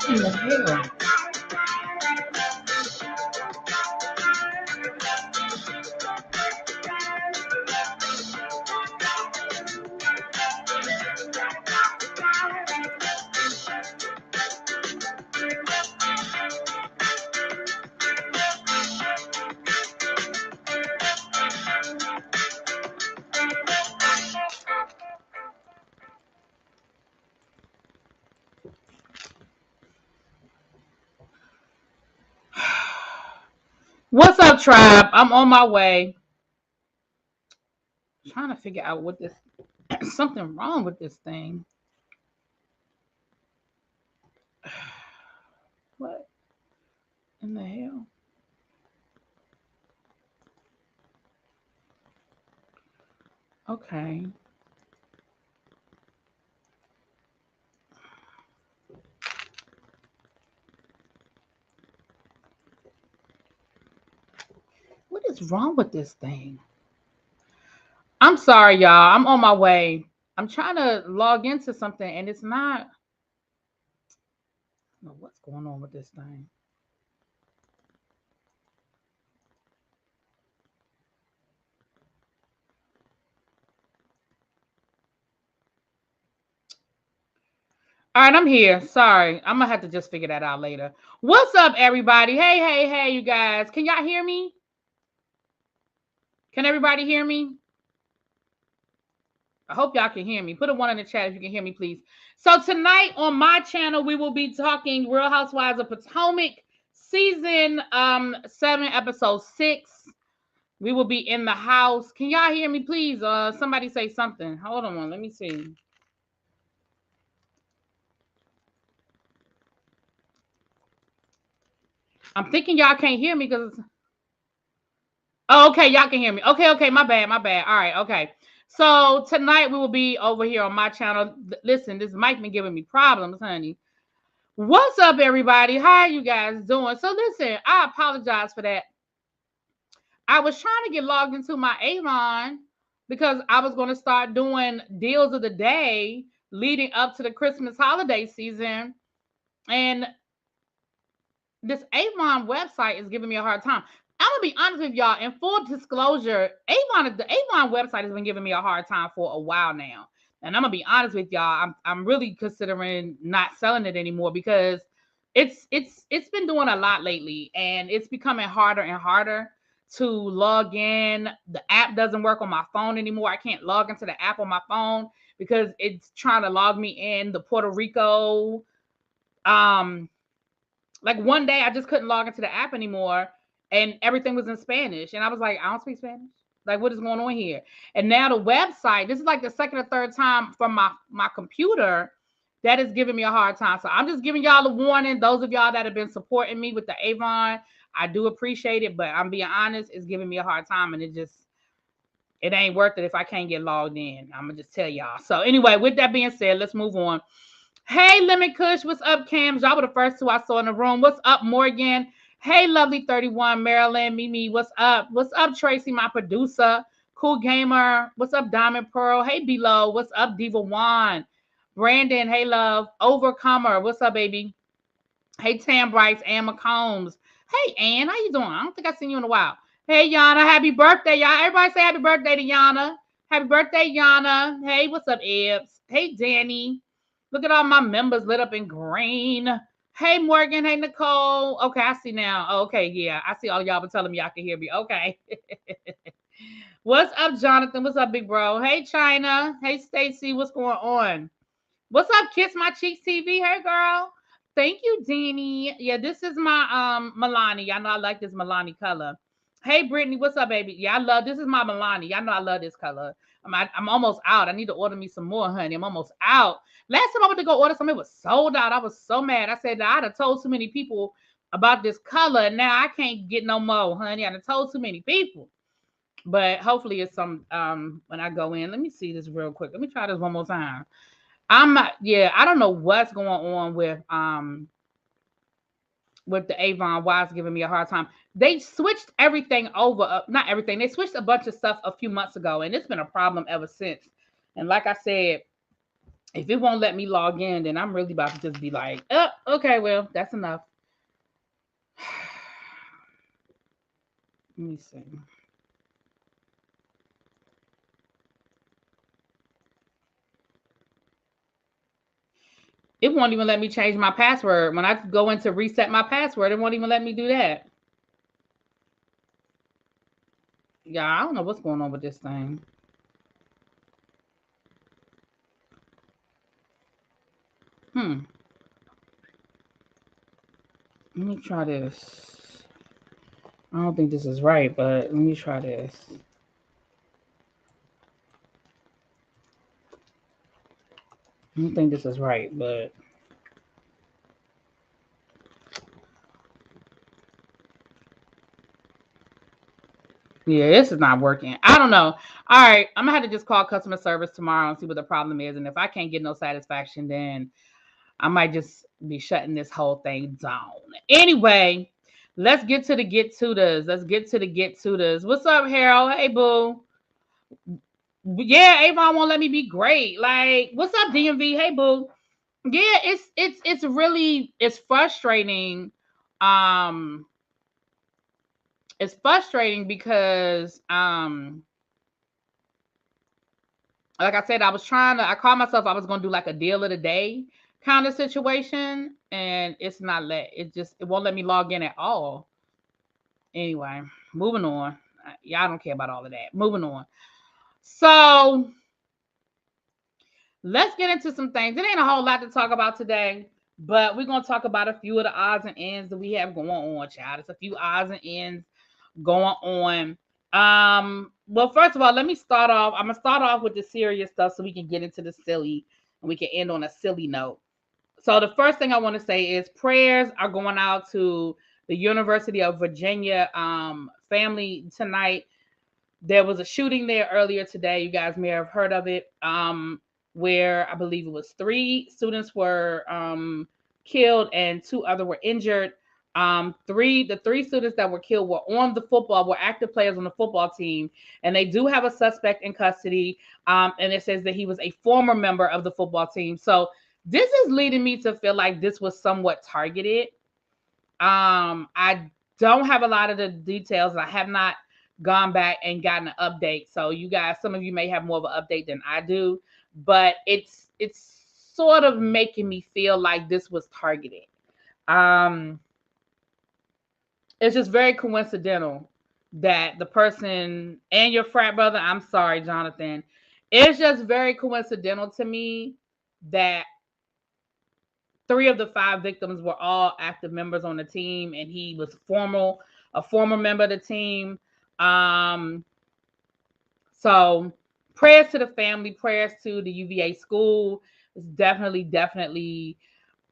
in the hell? What's up, tribe? I'm on my way. I'm trying to figure out what this something wrong with this thing. What in the hell? Okay. What is wrong with this thing? I'm sorry, y'all. I'm on my way. I'm trying to log into something and it's not. I don't know what's going on with this thing. All right, I'm here. Sorry. I'm going to have to just figure that out later. What's up, everybody? Hey, you guys. Can y'all hear me? Can everybody hear me? I hope y'all can hear me. Put a one in the chat if you can hear me, please. So tonight on my channel, we will be talking Real Housewives of Potomac, season 7, episode 6. We will be in the house. Can y'all hear me, please? Somebody say something. Hold on, let me see. I'm thinking y'all can't hear me because. Oh, okay, y'all can hear me. Okay, my bad. All right, okay. So tonight we will be over here on my channel. Listen, this mic been giving me problems, honey. What's up, everybody? How are you guys doing? So listen, I apologize for that. I was trying to get logged into my Avon because I was going to start doing deals of the day leading up to the Christmas holiday season. And this Avon website is giving me a hard time. I'm gonna be honest with y'all. In full disclosure, the Avon website has been giving me a hard time for a while now, and I'm gonna be honest with y'all. I'm really considering not selling it anymore because it's been doing a lot lately, and it's becoming harder and harder to log in. The app doesn't work on my phone anymore. I can't log into the app on my phone because it's trying to log me in the Puerto Rico. Like one day I just couldn't log into the app anymore and everything was in Spanish. And I was like, I don't speak Spanish. Like, what is going on here? And now the website, this is like the second or third time from my computer that is giving me a hard time. So I'm just giving y'all a warning. Those of y'all that have been supporting me with the Avon, I do appreciate it, but I'm being honest, it's giving me a hard time and it ain't worth it if I can't get logged in. I'm gonna just tell y'all. So anyway, with that being said, let's move on. Hey, Lemon Kush, what's up, Cams? Y'all were the first two I saw in the room. What's up, Morgan? Hey, Lovely 31, Marilyn, Mimi, what's up? What's up, Tracy, my producer? Cool Gamer, what's up, Diamond Pearl? Hey, Below, what's up, Diva Juan? Brandon, hey, love. Overcomer, what's up, baby? Hey, Tam Brights, Ann McCombs. Hey, Ann, how you doing? I don't think I've seen you in a while. Hey, Yana, happy birthday, y'all. Everybody say happy birthday to Yana. Happy birthday, Yana. Hey, what's up, Ebbs? Hey, Danny. Look at all my members lit up in green. Hey, Morgan. Hey, Nicole. Okay, I see now. Okay, yeah. I see all y'all been telling me y'all can hear me. Okay. What's up, Jonathan? What's up, big bro? Hey, China. Hey, Stacy. What's going on? What's up, Kiss My Cheeks TV? Hey, girl. Thank you, Deanie. Yeah, this is my Milani. Y'all know I like this Milani color. Hey, Brittany. What's up, baby? Yeah, I love this is my Milani. Y'all know I love this color. I'm almost out. I need to order me some more, honey. I'm almost out. Last time I went to go order some, it was sold out. I was so mad. I said, I'd have told too many people about this color, and now I can't get no more, honey. I'd have told too many people. But hopefully it's some when I go in. Let me see this real quick. Let me try this one more time. I don't know what's going on with the Avon. Why it's giving me a hard time. They switched everything over. Not everything. They switched a bunch of stuff a few months ago, and it's been a problem ever since. And like I said, If it won't let me log in, then I'm really about to just be like, oh, okay, well, that's enough. Let me see. It won't even let me change my password. When I go in to reset my password, it won't even let me do that. Yeah, I don't know what's going on with this thing. Hmm. Let me try this. I don't think this is right, but let me try this. I don't think this is right, but yeah, this is not working. I don't know. All right, I'm gonna have to just call customer service tomorrow and see what the problem is. And if I can't get no satisfaction, then I might just be shutting this whole thing down. Anyway, let's get to this. Let's get to the get to this. What's up, Harold? Hey, boo. Yeah, Avon won't let me be great. Like, what's up, DMV? Hey, boo. Yeah, it's really it's frustrating. Um, it's frustrating because like I said, I called myself I was gonna do like a deal of the day kind of situation, and it's not it won't let me log in at all. Anyway, moving on. Y'all don't care about all of that. Moving on. So let's get into some things. It ain't a whole lot to talk about today, but we're gonna talk about a few of the odds and ends that we have going on, child. It's a few odds and ends going on. Well, first of all, let me start off. I'm gonna start off with the serious stuff so we can get into the silly and we can end on a silly note. So the first thing I want to say is prayers are going out to the University of Virginia family tonight. There was a shooting there earlier today. You guys may have heard of it, where I believe it was 3 students were killed and 2 other were injured. The 3 students that were killed were active players on the football team, and they do have a suspect in custody. And it says that he was a former member of the football team. So this is leading me to feel like this was somewhat targeted. I don't have a lot of the details. I have not gone back and gotten an update. So you guys, some of you may have more of an update than I do, but it's sort of making me feel like this was targeted. Um, it's just very coincidental that the person and your frat brother, I'm sorry, Jonathan, it's just very coincidental to me that 3 of the 5 victims were all active members on the team, and he was a former member of the team. Um, so prayers to the family, prayers to the UVA school. It's definitely,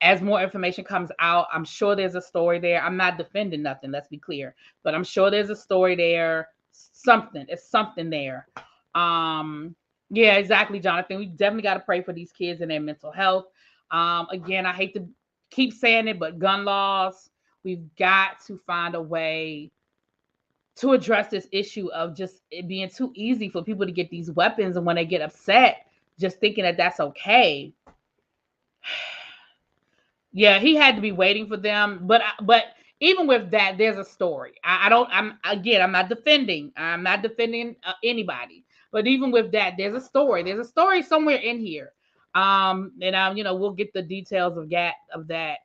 as more information comes out, I'm sure there's a story there. I'm not defending nothing, let's be clear, but I'm sure there's a story there. It's something there. Yeah, exactly, Jonathan. We definitely got to pray for these kids and their mental health. Again, I hate to keep saying it, but gun laws, we've got to find a way to address this issue of just it being too easy for people to get these weapons, and when they get upset, just thinking that that's okay. Yeah, he had to be waiting for them, but even with that, there's a story. I don't. I'm not defending. I'm not defending anybody. But even with that, there's a story. There's a story somewhere in here. And we'll get the details of that.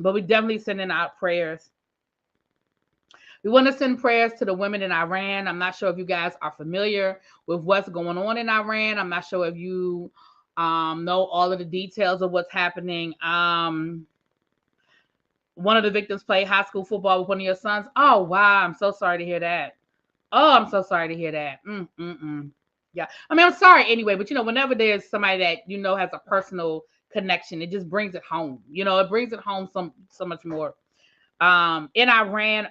But we definitely sending out prayers. We want to send prayers to the women in Iran. I'm not sure if you guys are familiar with what's going on in Iran. I'm not sure if you know all of the details of what's happening. One of the victims played high school football with one of your sons. Oh, wow. I'm so sorry to hear that. Oh, I'm so sorry to hear that. Yeah. I mean, I'm sorry anyway, but whenever there's somebody that has a personal connection, it just brings it home. It brings it home so much more. In Iran,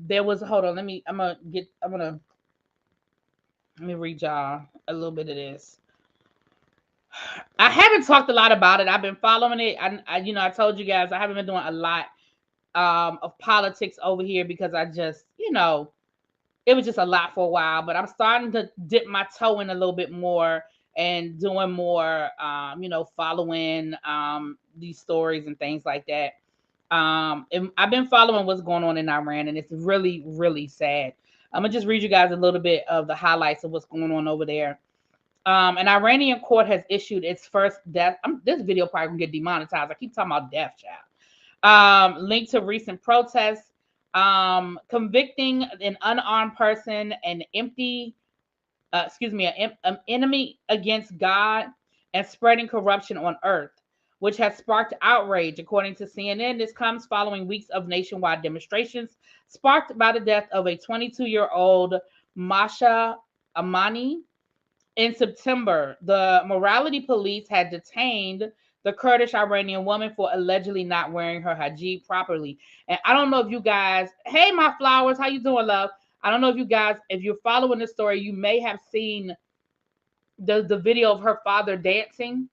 there was hold on, let me read y'all a little bit of this. I haven't talked a lot about it. I've been following it. I told you guys I haven't been doing a lot of politics over here because I just, it was just a lot for a while. But I'm starting to dip my toe in a little bit more and doing more, following these stories and things like that. And I've been following what's going on in Iran, and it's really, really sad. I'm gonna just read you guys a little bit of the highlights of what's going on over there. An Iranian court has issued its first death. This video probably gonna get demonetized. I keep talking about death, child. Linked to recent protests, convicting an unarmed person, an enemy against God, and spreading corruption on earth, which has sparked outrage. According to CNN, this comes following weeks of nationwide demonstrations sparked by the death of a 22-year-old Masha Amani. In September, the morality police had detained the Kurdish Iranian woman for allegedly not wearing her hijab properly. And I don't know if you guys, hey, my flowers, how you doing, love? I don't know if you guys, if you're following this story, you may have seen the video of her father dancing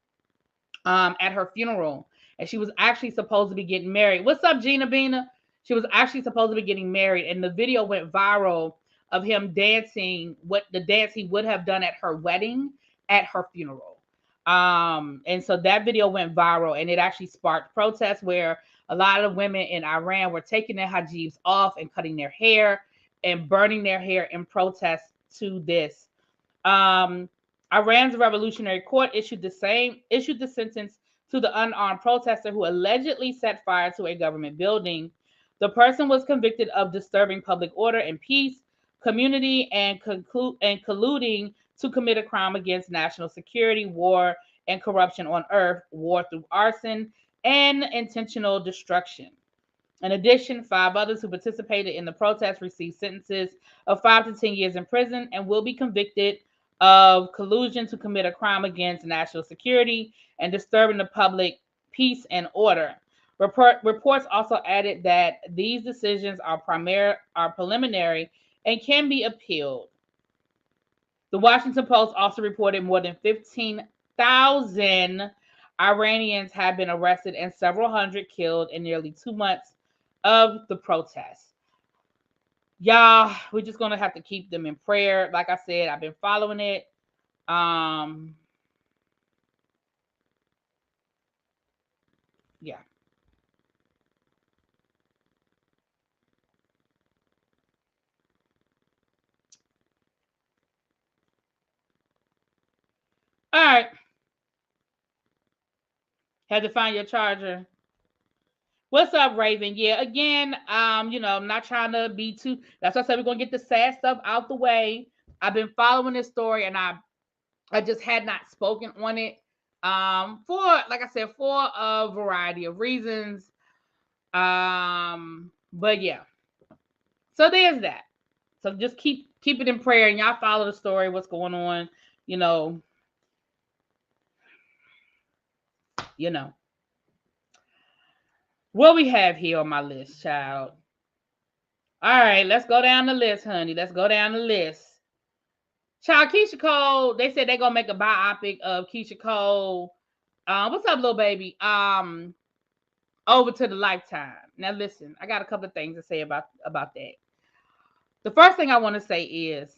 at her funeral. And she was actually supposed to be getting married. What's up, Gina Bina? She was actually supposed to be getting married, and the video went viral of him dancing what the dance he would have done at her wedding at her funeral. And so that video went viral, and it actually sparked protests where a lot of women in Iran were taking their hijabs off and cutting their hair and burning their hair in protest to this. Iran's Revolutionary Court issued the sentence to the unarmed protester who allegedly set fire to a government building. The person was convicted of disturbing public order and peace, community, and colluding to commit a crime against national security, war, and corruption on earth, war through arson, and intentional destruction. In addition, 5 others who participated in the protest received sentences of 5 to 10 years in prison and will be convicted of collusion to commit a crime against national security and disturbing the public peace and order. Reports also added that these decisions are preliminary and can be appealed. The Washington Post also reported more than 15,000 Iranians have been arrested and several hundred killed in nearly 2 months of the protests. Y'all, we're just gonna have to keep them in prayer. Like I said, I've been following it. Yeah. All right. Had to find your charger. What's up, Raven? Yeah, again, I'm not trying to be too. That's why I said we're gonna get the sad stuff out the way. I've been following this story, and I just had not spoken on it. For like I said, for a variety of reasons. But yeah. So there's that. So just keep it in prayer, and y'all follow the story. What's going on? You know. You know. What we have here on my list, child. All right, let's go down the list, honey. Let's go down the list. Child, Keyshia Cole, they said they're gonna make a biopic of Keyshia Cole. What's up, little baby? Over to the Lifetime. Now listen, I got a couple of things to say about that. The first thing I want to say is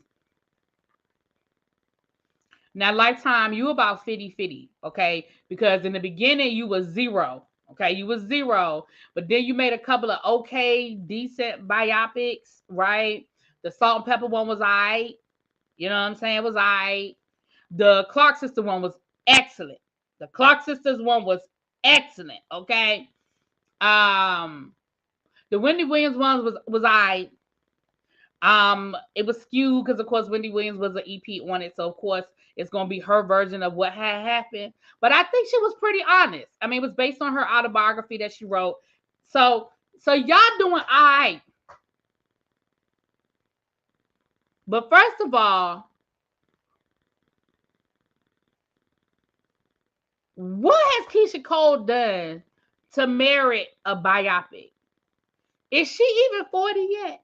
now Lifetime, you about 50-50, okay? Because in the beginning you was zero. Okay, you was zero, but then you made a couple of okay, decent biopics, right? The Salt and Pepper one was alright. You know what I'm saying? It was alright. The Clark Sister one was excellent. The Clark Sisters one was excellent. Okay. The Wendy Williams one was alright. It was skewed because of course Wendy Williams was an EP on it, so of course it's gonna be her version of what had happened. But I think she was pretty honest. I mean, it was based on her autobiography that she wrote. So y'all doing all right. But first of all, what has Keyshia Cole done to merit a biopic? Is she even 40 yet?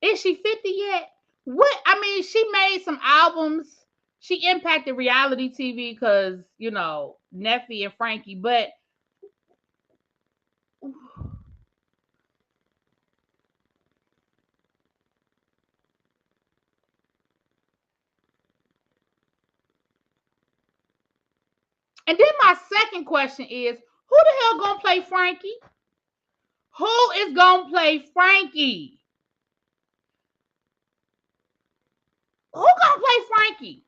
Is she 50 yet? What? I mean, she made some albums. She impacted reality TV because, Neffy and Frankie, but And then my second question is, who the hell gonna play Frankie? Who is gonna play Frankie? Who gonna play Frankie?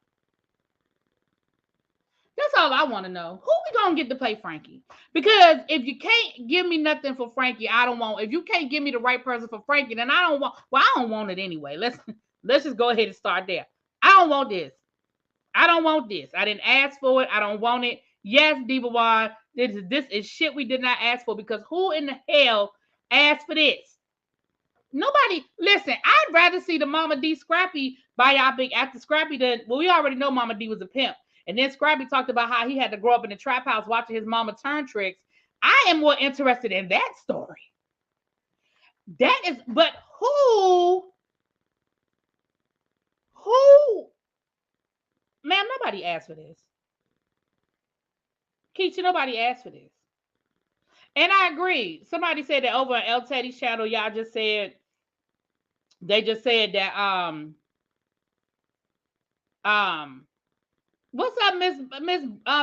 That's all I want to know. Who we gonna get to play Frankie? Because if you can't give me nothing for Frankie, I don't want. If you can't give me the right person for Frankie, then I don't want. Well, I don't want it anyway. Let's just go ahead and start there. I don't want this. I don't want this. I didn't ask for it. I don't want it. Yes, Diva One, this is shit we did not ask for, because who in the hell asked for this? Nobody. Listen, I'd rather see the Mama D Scrappy biopic after Scrappy than, well, we already know Mama D was a pimp. And then Scrappy talked about how he had to grow up in the trap house watching his mama turn tricks. I am more interested in that story. That is, but who, man, nobody asked for this. Keyshia, nobody asked for this. And I agree. Somebody said that over on El Teddy's channel, y'all just said, they just said that, what's up, Miss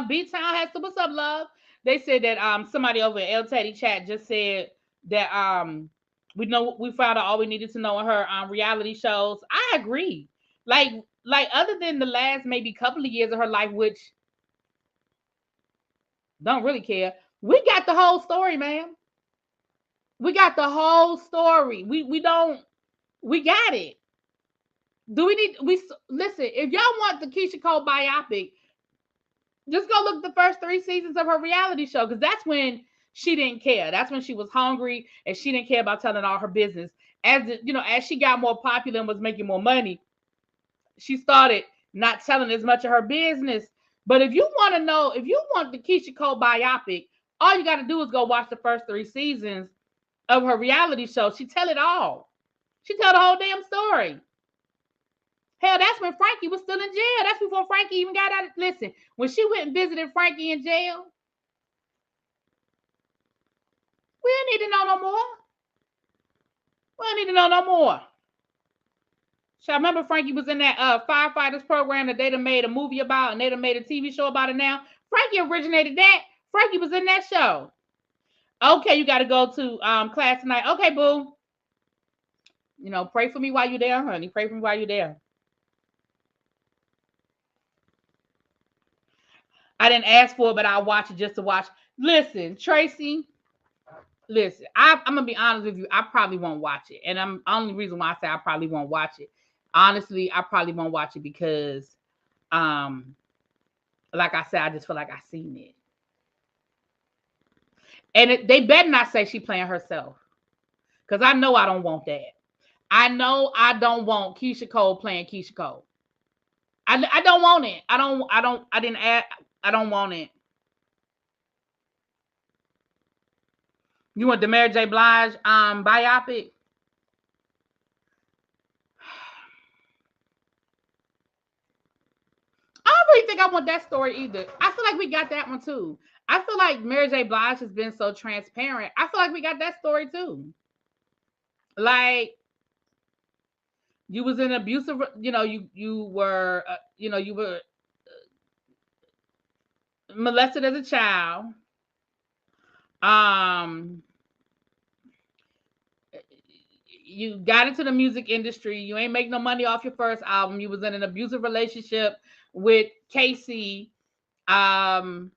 B-Town Hester? What's up, love? They said that somebody over at El Teddy chat just said that we found out all we needed to know in her reality shows. I agree. Like other than the last maybe couple of years of her life, which don't really care. We got the whole story, man. We got the whole story. We got it. Do listen, if y'all want the Keyshia Cole biopic, just go look at the first 3 seasons of her reality show, because that's when she didn't care. That's when she was hungry and she didn't care about telling all her business. As she got more popular and was making more money, she started not telling as much of her business. But if you want to know, if you want the Keyshia Cole biopic, all you got to do is go watch the first 3 seasons of her reality show. She tell it all. She tell the whole damn story. Hell, that's when Frankie was still in jail. That's before Frankie even got out. Listen, when she went and visited Frankie in jail, we didn't need to know no more. We don't need to know no more. So I remember Frankie was in that firefighters program that they done made a movie about, and they done made a TV show about it now. Frankie originated that. Frankie was in that show. Okay, you got to go to class tonight. Okay, boo. Pray for me while you're there, honey. Pray for me while you're there. I didn't ask for it, but I'll watch it just to watch. Listen, Tracy. Listen, I'm gonna be honest with you. I probably won't watch it, and I'm only reason why I say I probably won't watch it. Honestly, I probably won't watch it because, like I said, I just feel like I seen it, and they better not say she playing herself, because I know I don't want that. I know I don't want Keyshia Cole playing Keyshia Cole. I don't want it. I don't want it. You want the Mary J. Blige biopic? I don't really think I want that story either. I feel like we got that one too. I feel like Mary J. Blige has been so transparent. I feel like we got that story too. Like, you was in abusive, you were molested as a child. You got into the music industry. You ain't make no money off your first album. You was in an abusive relationship with Casey. Got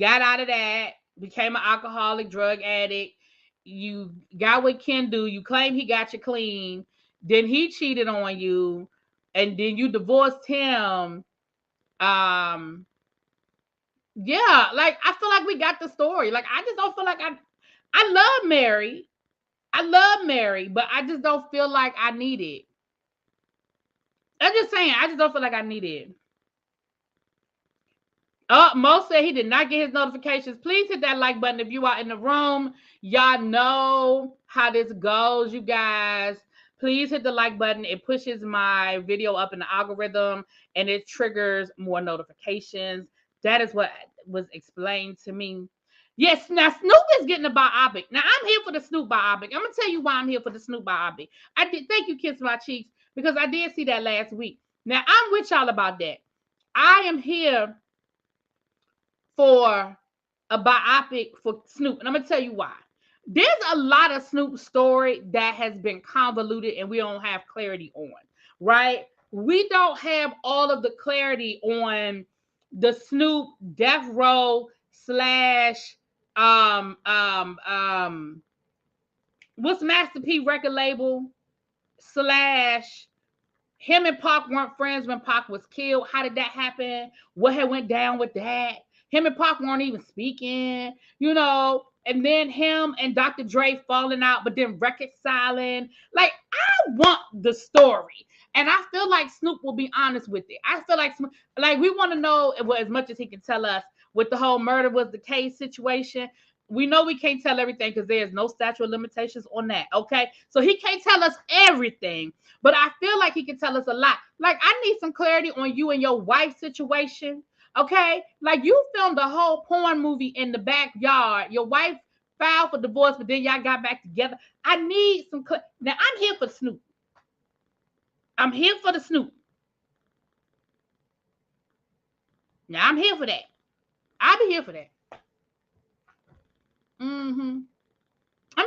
out of that. Became an alcoholic, drug addict. You got with Kendi. You claim he got you clean. Then he cheated on you, and then you divorced him. Yeah, like, I feel like we got the story. Like, I just don't feel like I love Mary. I love Mary, but I just don't feel like I need it. I'm just saying, I just don't feel like I need it. Mo said he did not get his notifications. Please hit that like button if you are in the room. Y'all know how this goes, you guys. Please hit the like button. It pushes my video up in the algorithm, and it triggers more notifications. That is what was explained to me. Yes, now Snoop is getting a biopic. Now, I'm here for the Snoop biopic. I'm going to tell you why I'm here for the Snoop biopic. I did. Thank you, Kiss My Cheeks, because I did see that last week. Now, I'm with y'all about that. I am here for a biopic for Snoop. And I'm going to tell you why. There's a lot of Snoop story that has been convoluted and we don't have clarity on, right? We don't have all of the clarity on the Snoop Death Row slash what's Master P record label slash him and Pac weren't friends when Pac was killed. How did that happen? What had went down with that? Him and Pac weren't even speaking, and then him and Dr. Dre falling out, but then reconciling. Like, I want the story. And I feel like Snoop will be honest with it. I feel like we want to know as much as he can tell us with the whole murder was the case situation. We know we can't tell everything because there's no statute of limitations on that. Okay. So he can't tell us everything, but I feel like he can tell us a lot. Like, I need some clarity on you and your wife's situation. Okay. Like, you filmed a whole porn movie in the backyard. Your wife filed for divorce, but then y'all got back together. I need some now I'm here for Snoop. I'm here for the Snoop. Now I'm here for that. I'll be here for that. I'm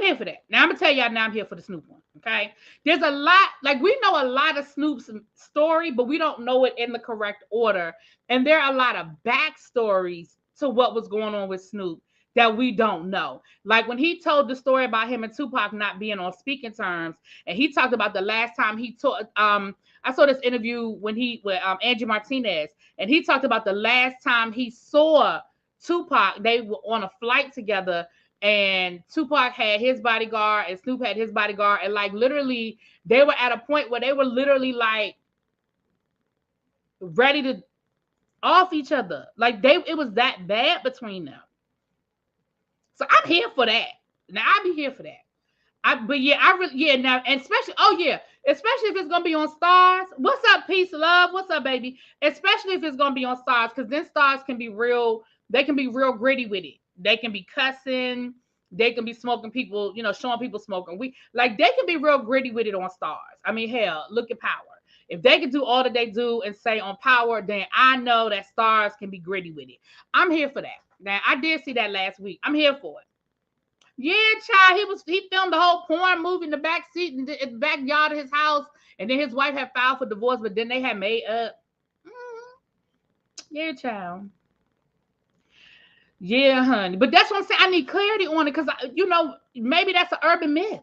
here for that. Now I'm gonna tell y'all. Now I'm here for the Snoop one. Okay, there's a lot. Like, we know a lot of Snoop's story, but we don't know it in the correct order. And there are a lot of backstories to what was going on with Snoop that we don't know. Like, when he told the story about him and Tupac not being on speaking terms, and he talked about the last time he took. I saw this interview with Angie Martinez, and he talked about the last time he saw Tupac. They were on a flight together. And Tupac had his bodyguard and Snoop had his bodyguard. And like, literally, they were at a point where they were literally like ready to off each other. Like, it was that bad between them. So I'm here for that. Now I'll be here for that. Now, and especially if it's gonna be on Stars. What's up, peace, love? What's up, baby? Especially if it's gonna be on Stars, because then Stars can be real. They can be real gritty with it. They can be cussing. They can be smoking people, showing people smoking weed. Like, they can be real gritty with it on Stars. I mean, hell, look at Power. If they can do all that they do and say on Power, then I know that Stars can be gritty with it. I'm here for that. Now, I did see that last week. I'm here for it. Yeah, child, he filmed the whole porn movie in the back seat in the backyard of his house, and then his wife had filed for divorce, but then they had made up. Yeah, child. Yeah, honey. But that's what I'm saying. I need clarity on it because, maybe that's an urban myth.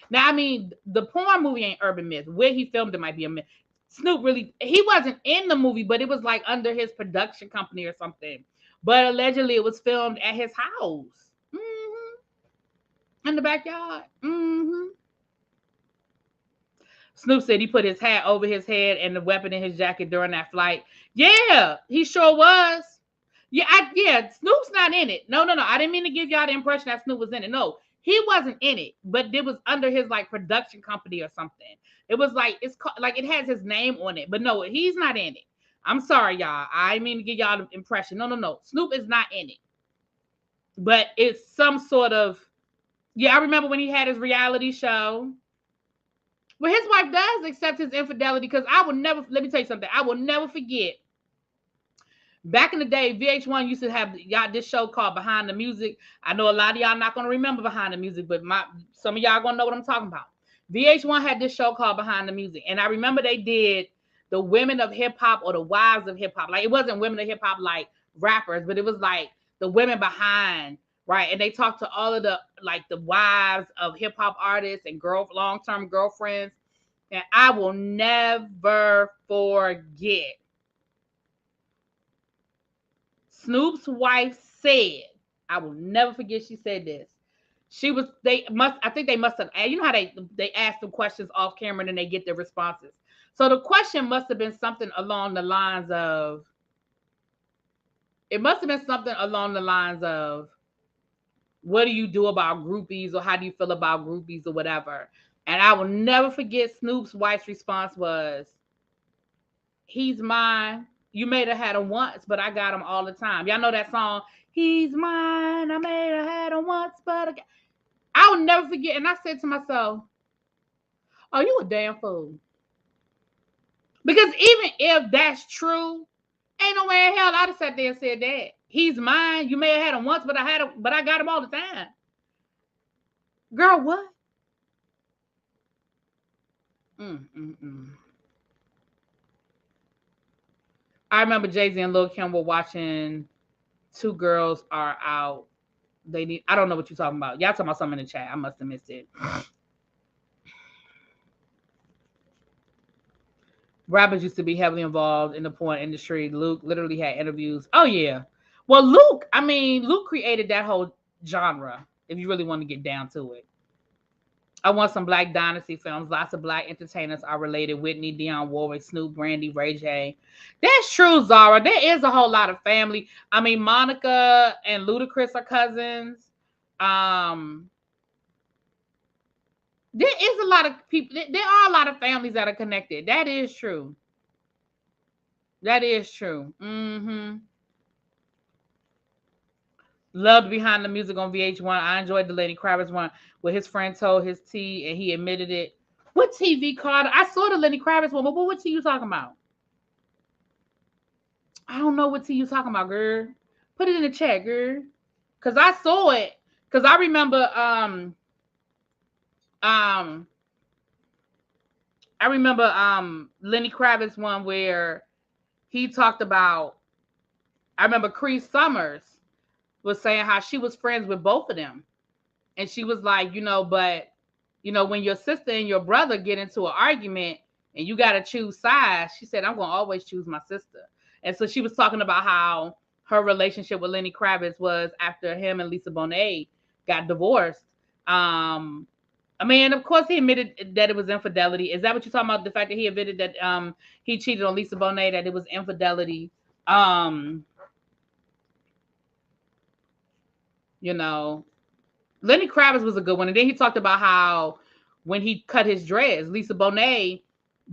Now, I mean, the porn movie ain't urban myth. Where he filmed it might be a myth. Snoop he wasn't in the movie, but it was like under his production company or something. But allegedly it was filmed at his house. In the backyard. Snoop said he put his hat over his head and the weapon in his jacket during that flight. Yeah, he sure was. Yeah, Snoop's not in it. No. I didn't mean to give y'all the impression that Snoop was in it. No, he wasn't in it, but it was under his like production company or something. It was like, it's like it has his name on it, but no, he's not in it. I'm sorry, y'all. I didn't mean to give y'all the impression. No. Snoop is not in it, but it's some sort of. Yeah, I remember when he had his reality show. Well, his wife does accept his infidelity because let me tell you something. I will never forget. Back in the day, VH1 used to have this show called Behind the Music. I know a lot of y'all not going to remember Behind the Music, but some of y'all going to know what I'm talking about. VH1 had this show called Behind the Music. And I remember they did the women of hip hop or the wives of hip hop. Like, it wasn't women of hip hop like rappers, but it was like the women behind, right? And they talked to all of the wives of hip hop artists and long-term girlfriends. And I will never forget. Snoop's wife said, I will never forget she said this. I think they must have, you know how they ask them questions off camera and then they get their responses. So the question must have been something along the lines of, what do you do about groupies, or how do you feel about groupies, or whatever? And I will never forget Snoop's wife's response was, he's mine. You may have had him once, but I got him all the time. Y'all know that song, he's mine. I may have had him once, but I will never forget. And I said to myself, oh, you a damn fool. Because even if that's true, ain't no way in hell I'd have sat there and said that. He's mine. You may have had him once, but I got him all the time. Girl, what? I remember Jay-Z and Lil Kim were watching Two Girls Are Out. I don't know what you're talking about. Y'all talking about something in the chat. I must have missed it. Rappers used to be heavily involved in the porn industry. Luke literally had interviews. Oh, yeah. Well, Luke created that whole genre, if you really want to get down to it. I want some Black Dynasty films. Lots of Black entertainers are related. Whitney, Dionne Warwick, Snoop, Brandy, Ray J. That's true, Zara. There is a whole lot of family. I mean, Monica and Ludacris are cousins. There is a lot of people. There are a lot of families that are connected. That is true. That is true. Loved Behind the Music on VH1. I enjoyed the Lenny Kravitz one where his friend told his tea and he admitted it. What TV, Carter? I saw the Lenny Kravitz one, but what tea you talking about? I don't know what tea you talking about, girl. Put it in the chat, girl. Cause I saw it. Cause I remember Lenny Kravitz one where he talked about, I remember Cree Summers was saying how she was friends with both of them. And she was like, but when your sister and your brother get into an argument and you got to choose sides, she said, I'm going to always choose my sister. And so she was talking about how her relationship with Lenny Kravitz was after him and Lisa Bonet got divorced. Of course, he admitted that it was infidelity. Is that what you're talking about? The fact that he admitted that he cheated on Lisa Bonet, that it was infidelity. Lenny Kravitz was a good one. And then he talked about how when he cut his dreads, Lisa Bonet,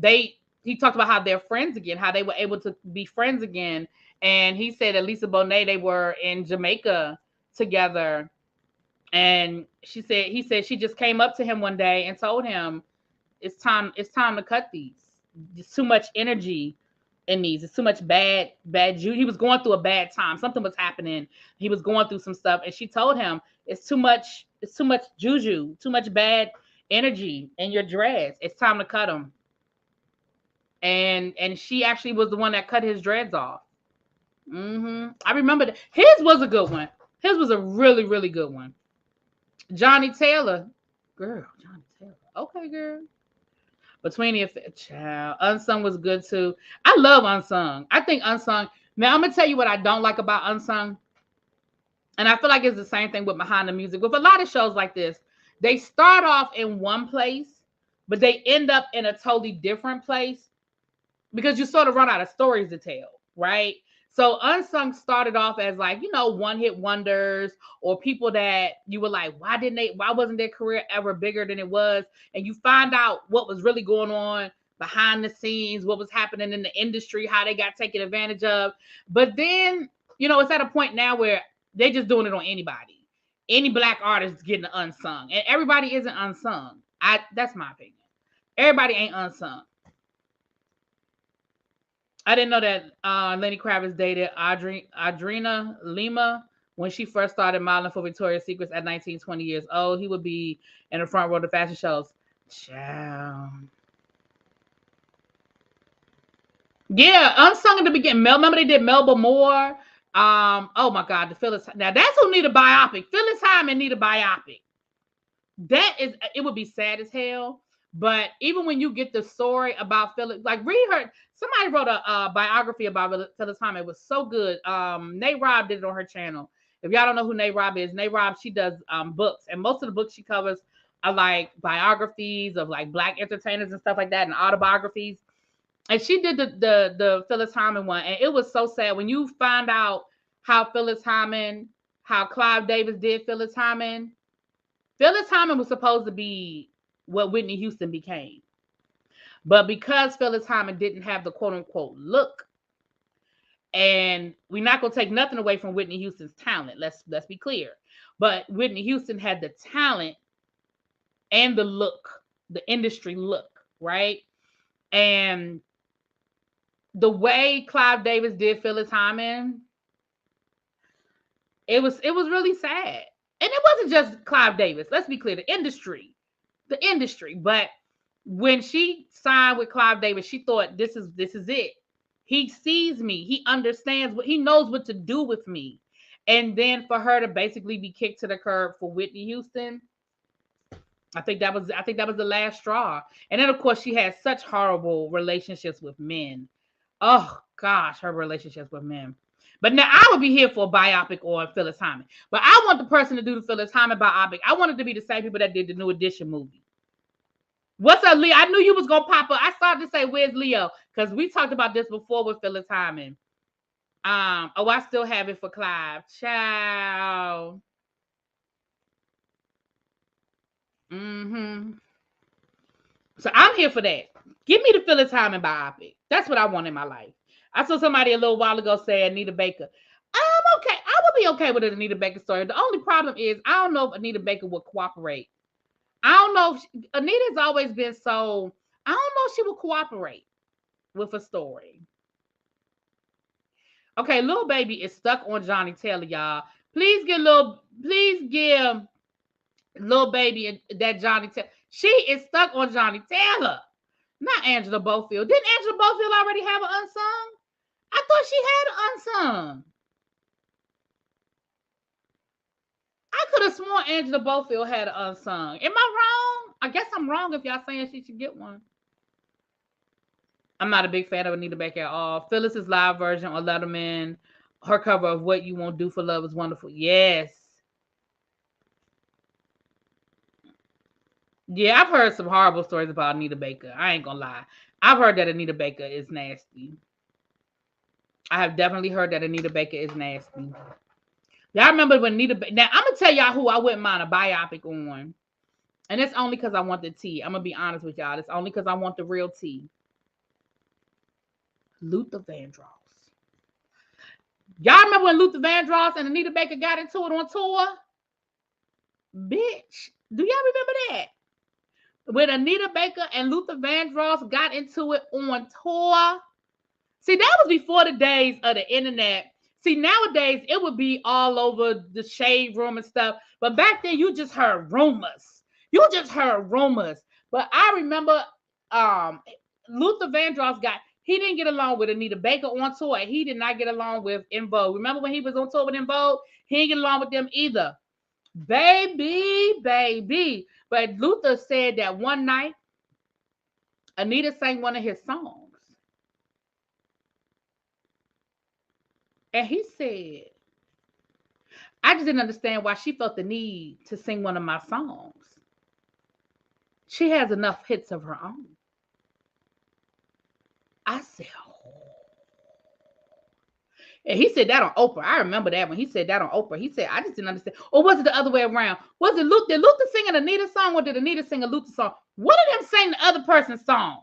he talked about how they're friends again, how they were able to be friends again. And he said that Lisa Bonet, they were in Jamaica together. And he said she just came up to him one day and told him, it's time to cut these. There's too much energy in these. It's too much bad juju. He was going through a bad time. Something was happening. He was going through some stuff. And she told him, it's too much juju, too much bad energy in your dreads. It's time to cut them. And she actually was the one that cut his dreads off. I remember that. His was a good one. His was a really, really good one. Johnny Taylor. Girl, Johnny Taylor. Okay, girl. Between the child. Unsung was good too. I love Unsung. I think Unsung. Now, I'm going to tell you what I don't like about Unsung. And I feel like it's the same thing with Behind the Music. With a lot of shows like this, they start off in one place, but they end up in a totally different place because you sort of run out of stories to tell, right? So Unsung started off as like, one-hit wonders or people that you were like, why wasn't their career ever bigger than it was? And you find out what was really going on behind the scenes, what was happening in the industry, how they got taken advantage of. But then, it's at a point now where they're just doing it on anybody. Any Black artist getting unsung. And everybody isn't unsung. That's my opinion. Everybody ain't unsung. I didn't know that Lenny Kravitz dated Adriana Lima when she first started modeling for Victoria's Secrets at 19, 20 years old. He would be in the front row of the fashion shows. Ciao. Yeah, unsung in the beginning. Remember they did Melba Moore? Oh my God, the Phyllis. Now that's who need a biopic. Phyllis Hyman need a biopic. It would be sad as hell. But even when you get the story about Phyllis, like read her. Somebody wrote a biography about Phyllis Hyman. It was so good. Nate Robb did it on her channel. If y'all don't know who Nate Robb is, Nate Robb, she does books. And most of the books she covers are like biographies of like Black entertainers and stuff like that and autobiographies. And she did the Phyllis Hyman one. And it was so sad when you find out how Clive Davis did Phyllis Hyman. Phyllis Hyman was supposed to be what Whitney Houston became. But because Phyllis Hyman didn't have the quote unquote look, and we're not going to take nothing away from Whitney Houston's talent. Let's be clear. But Whitney Houston had the talent and the look, the industry look, right? And the way Clive Davis did Phyllis Hyman, It was really sad. And it wasn't just Clive Davis. Let's be clear, the industry. But when she signed with Clive Davis, she thought this is it. He sees me. He understands what he knows what to do with me. And then for her to basically be kicked to the curb for Whitney Houston, I think that was the last straw. And then of course she had such horrible relationships with men. Oh gosh, her relationships with men. But now I would be here for a biopic or Phyllis Hyman. But I want the person to do the Phyllis Hyman biopic. I want it to be the same people that did the New Edition movie. What's up, Leo? I knew you was gonna pop up. I started to say, "Where's Leo?" Because we talked about this before with Phyllis Hyman. Oh, I still have it for Clive. Ciao. Mm-hmm. So I'm here for that. Give me the Phyllis Hyman biopic. That's what I want in my life. I saw somebody a little while ago say Anita Baker. I'm okay. I would be okay with an Anita Baker story. The only problem is I don't know if Anita Baker would cooperate. I don't know if Anita's always been so. I don't know if she will cooperate with a story. Okay, Lil Baby is stuck on Johnny Taylor, y'all. Please give Lil Baby that Johnny Taylor. She is stuck on Johnny Taylor, not Angela Bofield. Didn't Angela Bofield already have an unsung? I thought she had an unsung. I could have sworn Angela Bofield had an unsung. Am I wrong? I guess I'm wrong if y'all saying she should get one. I'm not a big fan of Anita Baker at all. Phyllis's live version or Letterman, her cover of What You Won't Do for Love is wonderful. Yes. Yeah, I've heard some horrible stories about Anita Baker. I ain't gonna lie. I've heard that Anita Baker is nasty. I have definitely heard that Anita Baker is nasty. Y'all remember when Anita Baker... Now, I'm gonna tell y'all who I wouldn't mind a biopic on. And it's only because I want the tea. I'm gonna be honest with y'all. It's only because I want the real tea. Luther Vandross. Y'all remember when Luther Vandross and Anita Baker got into it on tour? Bitch, do y'all remember that? When Anita Baker and Luther Vandross got into it on tour. See, that was before the days of the internet. See, nowadays it would be all over the shade room and stuff. But back then you just heard rumors. But I remember Luther Vandross he didn't get along with Anita Baker on tour. He did not get along with En Vogue. Remember when he was on tour with En Vogue? He didn't get along with them either. Baby. But Luther said that one night, Anita sang one of his songs. And he said, I just didn't understand why she felt the need to sing one of my songs. She has enough hits of her own. I said, oh. And he said that on Oprah. I remember that when he said that on Oprah. He said, I just didn't understand. Or was it the other way around? Was it Luther? Did Luther sing an Anita song or did Anita sing a Luther song? One of them sang the other person's song.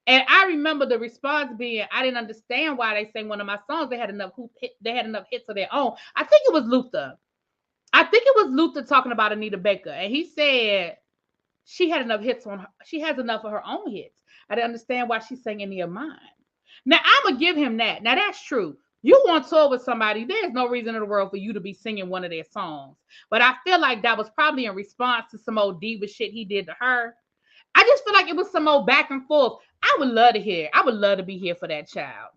And I remember the response being, I didn't understand why they sang one of my songs. They had enough hits of their own. I think it was Luther. Talking about Anita Baker. And he said she had enough hits on her. She has enough of her own hits. I didn't understand why she sang any of mine. Now, I'm going to give him that. Now, that's true. You on tour with somebody, there's no reason in the world for you to be singing one of their songs. But I feel like that was probably in response to some old diva shit he did to her. I just feel like it was some old back and forth. I would love to be here for that child.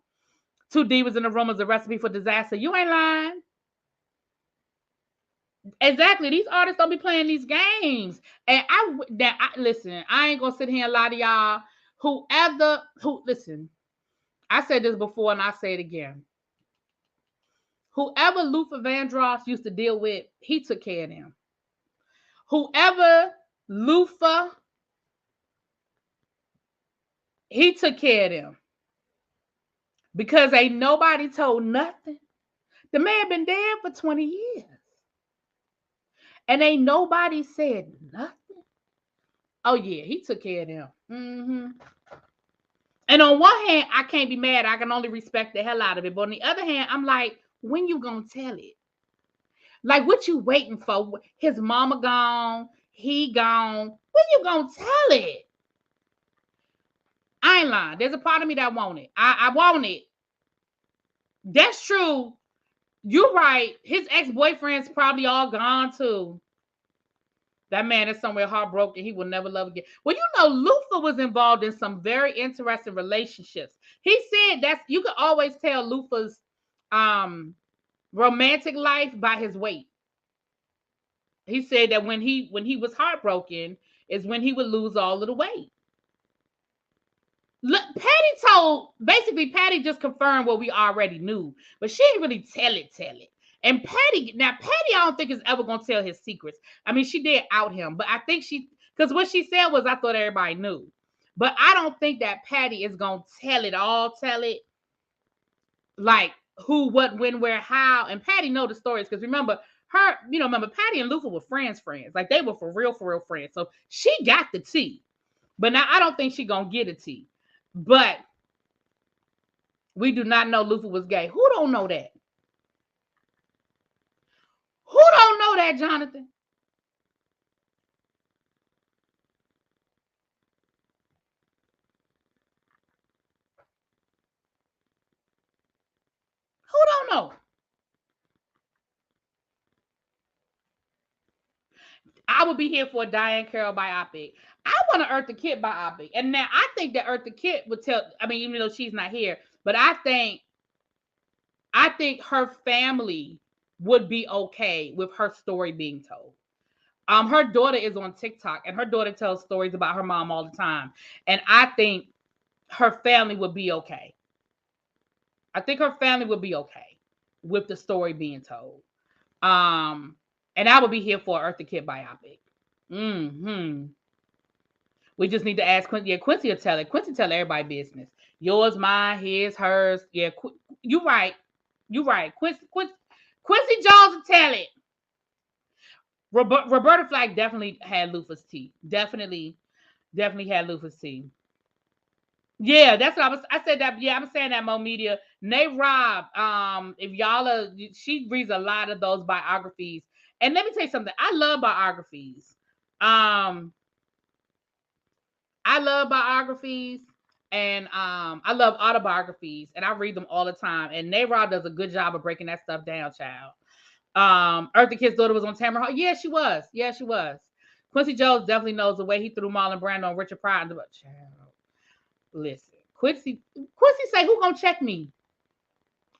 Two divas in the room is a recipe for disaster. You ain't lying. Exactly. These artists don't be playing these games. And listen, I ain't gonna sit here and lie to y'all. Listen, I said this before and I say it again. Whoever Luther Vandross used to deal with, he took care of them. Whoever Luther, he took care of them. Because ain't nobody told nothing. The man been dead for 20 years. And ain't nobody said nothing. Oh, yeah, he took care of them. Mm-hmm. And on one hand, I can't be mad. I can only respect the hell out of it. But on the other hand, I'm like, when you gonna tell it? Like, what you waiting for? His mama gone. He gone. When you gonna tell it? I ain't lying. There's a part of me that want it. I want it. That's true. You're right. His ex-boyfriend's probably all gone too. That man is somewhere heartbroken. He will never love again. Well, you know, Luther was involved in some very interesting relationships. He said that's you could always tell Luther's um romantic life by his weight. He said that when he was heartbroken is when he would lose all of the weight. Look, Patty just confirmed what we already knew, but she didn't really tell it. And Patty, I don't think is ever gonna tell his secrets. I mean, she did out him, but I think because what she said was, I thought everybody knew, but I don't think that Patty is gonna tell it like who, what, when, where, how. And Patty know the stories because remember Patty and Luther were friends, like they were for real friends. So she got the tea, but now I don't think she gonna get a tea. But we do not know Luther was gay. Who don't know that? Who don't know that, Jonathan? Who don't know? I would be here for a Diane Carroll biopic. I want an Eartha Kitt biopic. And now I think that Eartha Kitt would tell, I mean, even though she's not here, but I think her family would be okay with her story being told. Her daughter is on TikTok and her daughter tells stories about her mom all the time. And I think her family would be okay. I think her family would be okay with the story being told. Um, and I would be here for an Eartha Kitt biopic. Hmm. We just need to ask Quincy. Yeah, Quincy will tell it. Quincy tell everybody business. Yours, mine, his, hers. Yeah, you right. You right. Quincy Jones will tell it. Roberta Flack definitely had Lufa's tea. Definitely had Lufa's tea. Yeah, that's what I said that. Yeah, I'm saying that Mo Media. Nate Robb. If y'all are, she reads a lot of those biographies. And let me tell you something. I love biographies. Um, I love biographies and I love autobiographies and I read them all the time. And Nate Robb does a good job of breaking that stuff down, child. Eartha Kitt's daughter was on Tamara Hall. Yeah, she was. Yeah, she was. Quincy Jones definitely knows the way he threw Marlon Brando on Richard Pryor. Child, listen, Quincy say, who gonna check me?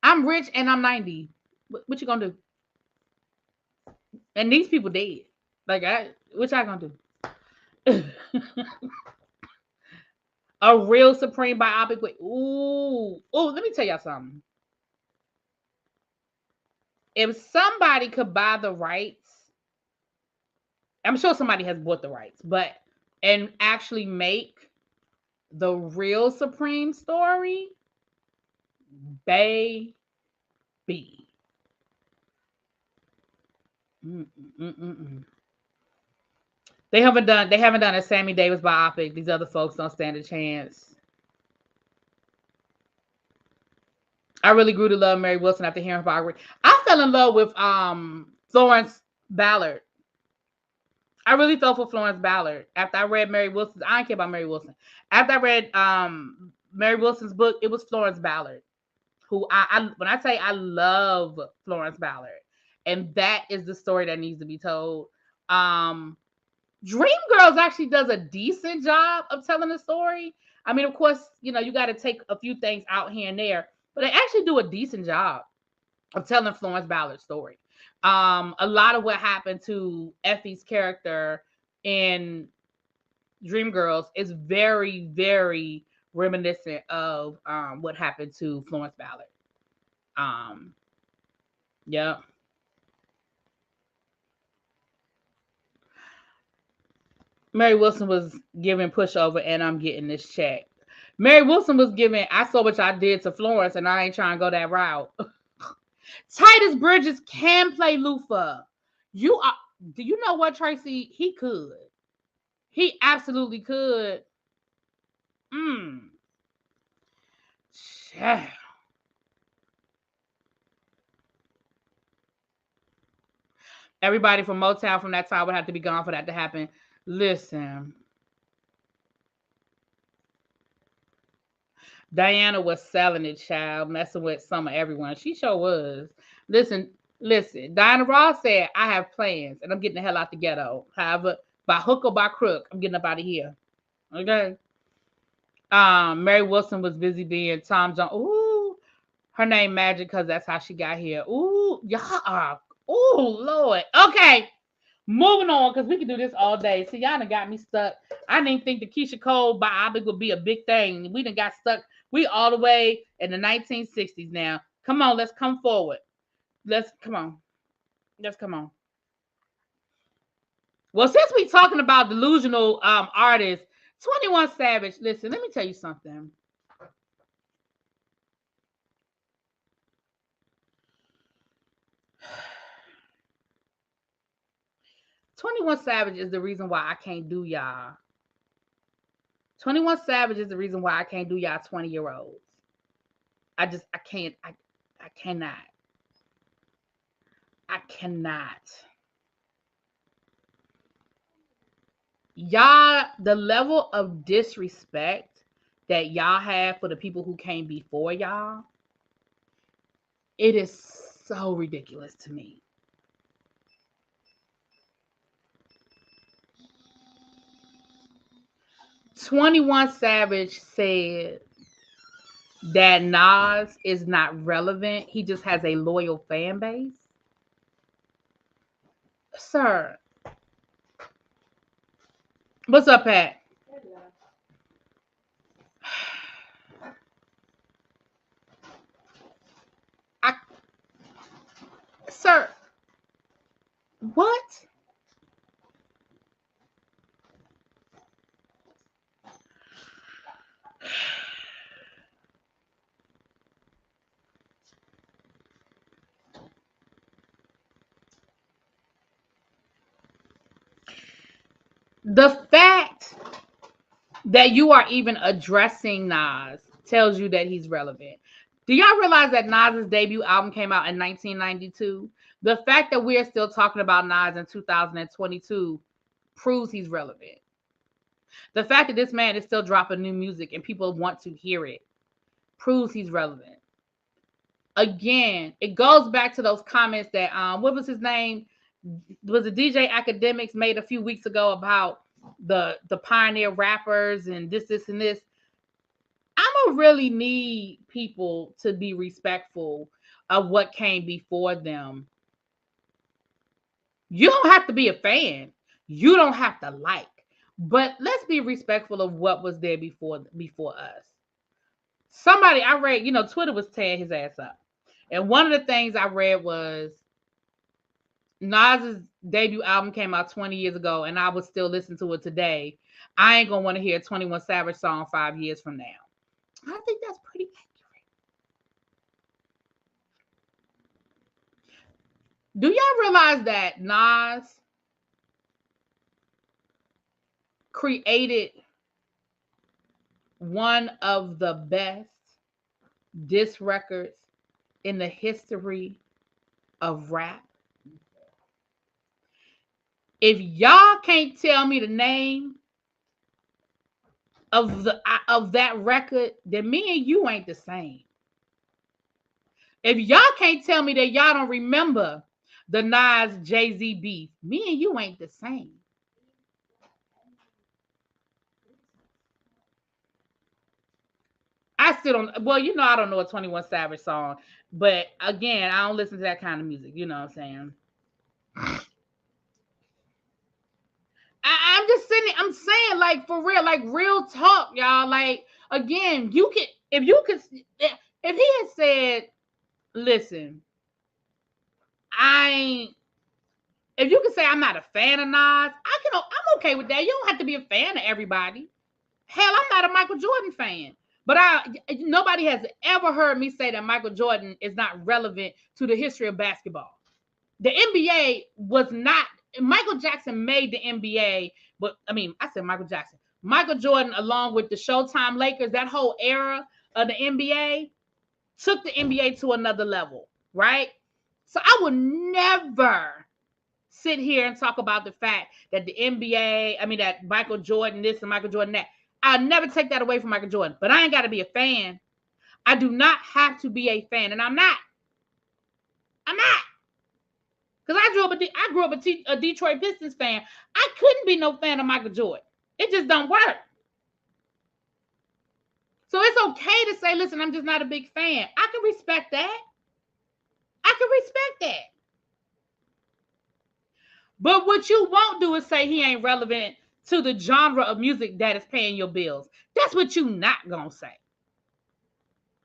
I'm rich and I'm 90. What you gonna do? And these people dead. Like, what y'all gonna do? A real Supreme biopic with let me tell y'all something. If somebody could buy the rights, I'm sure somebody has bought the rights, and actually make the real Supreme story, baby. Mm-mm-mm-mm. They haven't done a Sammy Davis biopic. These other folks don't stand a chance. I really grew to love Mary Wilson after hearing her biography. I fell in love with Florence Ballard. I really fell for Florence Ballard after I read Mary Wilson's. I don't care about Mary Wilson. After I read Mary Wilson's book, it was Florence Ballard, who I when I say I love Florence Ballard, and that is the story that needs to be told. Dreamgirls actually does a decent job of telling the story. I mean, of course, you got to take a few things out here and there, but they actually do a decent job of telling Florence Ballard's story. A lot of what happened to Effie's character in Dreamgirls is very, very reminiscent of what happened to Florence Ballard. Yeah. Mary Wilson was giving pushover, and I'm getting this check. Mary Wilson was giving, I saw what y'all did to Florence, and I ain't trying to go that route. Titus Bridges can play Lufa. Do you know what, Tracy? He could. He absolutely could. Yeah. Everybody from Motown from that time would have to be gone for that to happen. Listen, Diana was selling it, child, messing with some of everyone. She sure was. Listen. Diana Ross said, I have plans and I'm getting the hell out the ghetto. However, by hook or by crook, I'm getting up out of here. Okay. Mary Wilson was busy being Tom Jones. Ooh, her name Magic because that's how she got here. Ooh, y'all are. Ooh, Lord. Okay. Moving on, because we can do this all day. See, y'all done got me stuck. I didn't think the Keyshia Cole biopic would be a big thing. We done got stuck. We all the way in the 1960s now. Come on, let's come forward. Come on. Let's come on. Well, since we talking about delusional artists, 21 Savage, listen, let me tell you something. Savage is the reason why I can't do y'all. 21 Savage is the reason why I can't do y'all 20-year-olds. I can't. I cannot. I cannot. Y'all, the level of disrespect that y'all have for the people who came before y'all, it is so ridiculous to me. "21 Savage said that Nas is not relevant. He just has a loyal fan base. Sir. What's up, Pat? Sir, what? The fact that you are even addressing Nas tells you that he's relevant. Do y'all realize that Nas's debut album came out in 1992? The fact that we're still talking about Nas in 2022 proves he's relevant. The fact that this man is still dropping new music and people want to hear it proves he's relevant. Again, it goes back to those comments that what was his name? Was it DJ Academics made a few weeks ago about the pioneer rappers and this and this. I'ma really need people to be respectful of what came before them. You don't have to be a fan. You don't have to like. But let's be respectful of what was there before us. Somebody I read, Twitter was tearing his ass up. And one of the things I read was Nas's debut album came out 20 years ago, and I would still listen to it today. I ain't gonna want to hear a 21 Savage song 5 years from now. I think that's pretty accurate. Do y'all realize that Nas created one of the best diss records in the history of rap? If y'all can't tell me the name of that record, then me and you ain't the same. If y'all can't tell me that y'all don't remember the Nas Jay-Z beef, me and you ain't the same. I still don't. Well, I don't know a 21 Savage song, but again, I don't listen to that kind of music. You know what I'm saying? I'm just saying. I'm saying, like, for real, like, real talk, y'all. Like, again, if he had said, listen, if you could say I'm not a fan of Nas, I'm okay with that. You don't have to be a fan of everybody. Hell, I'm not a Michael Jordan fan. But nobody has ever heard me say that Michael Jordan is not relevant to the history of basketball. The NBA was not. Michael Jackson made the NBA, but I said Michael Jackson. Michael Jordan, along with the Showtime Lakers, that whole era of the NBA, took the NBA to another level, right? So I would never sit here and talk about the fact that the NBA, that Michael Jordan this and Michael Jordan that. I'll never take that away from Michael Jordan, but I ain't got to be a fan. I do not have to be a fan, and I'm not. I'm not. Because I grew up a Detroit Pistons fan. I couldn't be no fan of Michael Jordan. It just don't work. So it's okay to say, listen, I'm just not a big fan. I can respect that. I can respect that. But what you won't do is say he ain't relevant to the genre of music that is paying your bills. That's what you not gonna say.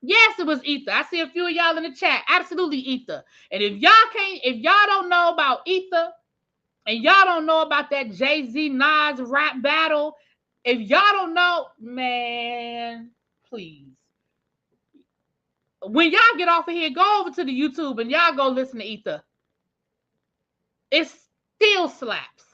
Yes, it was Ether. I see a few of y'all in the chat. Absolutely Ether. And if y'all don't know about Ether, and y'all don't know about that Jay-Z Nas rap battle, if y'all don't know, man, please. When y'all get off of here, go over to the YouTube and y'all go listen to Ether. It still slaps.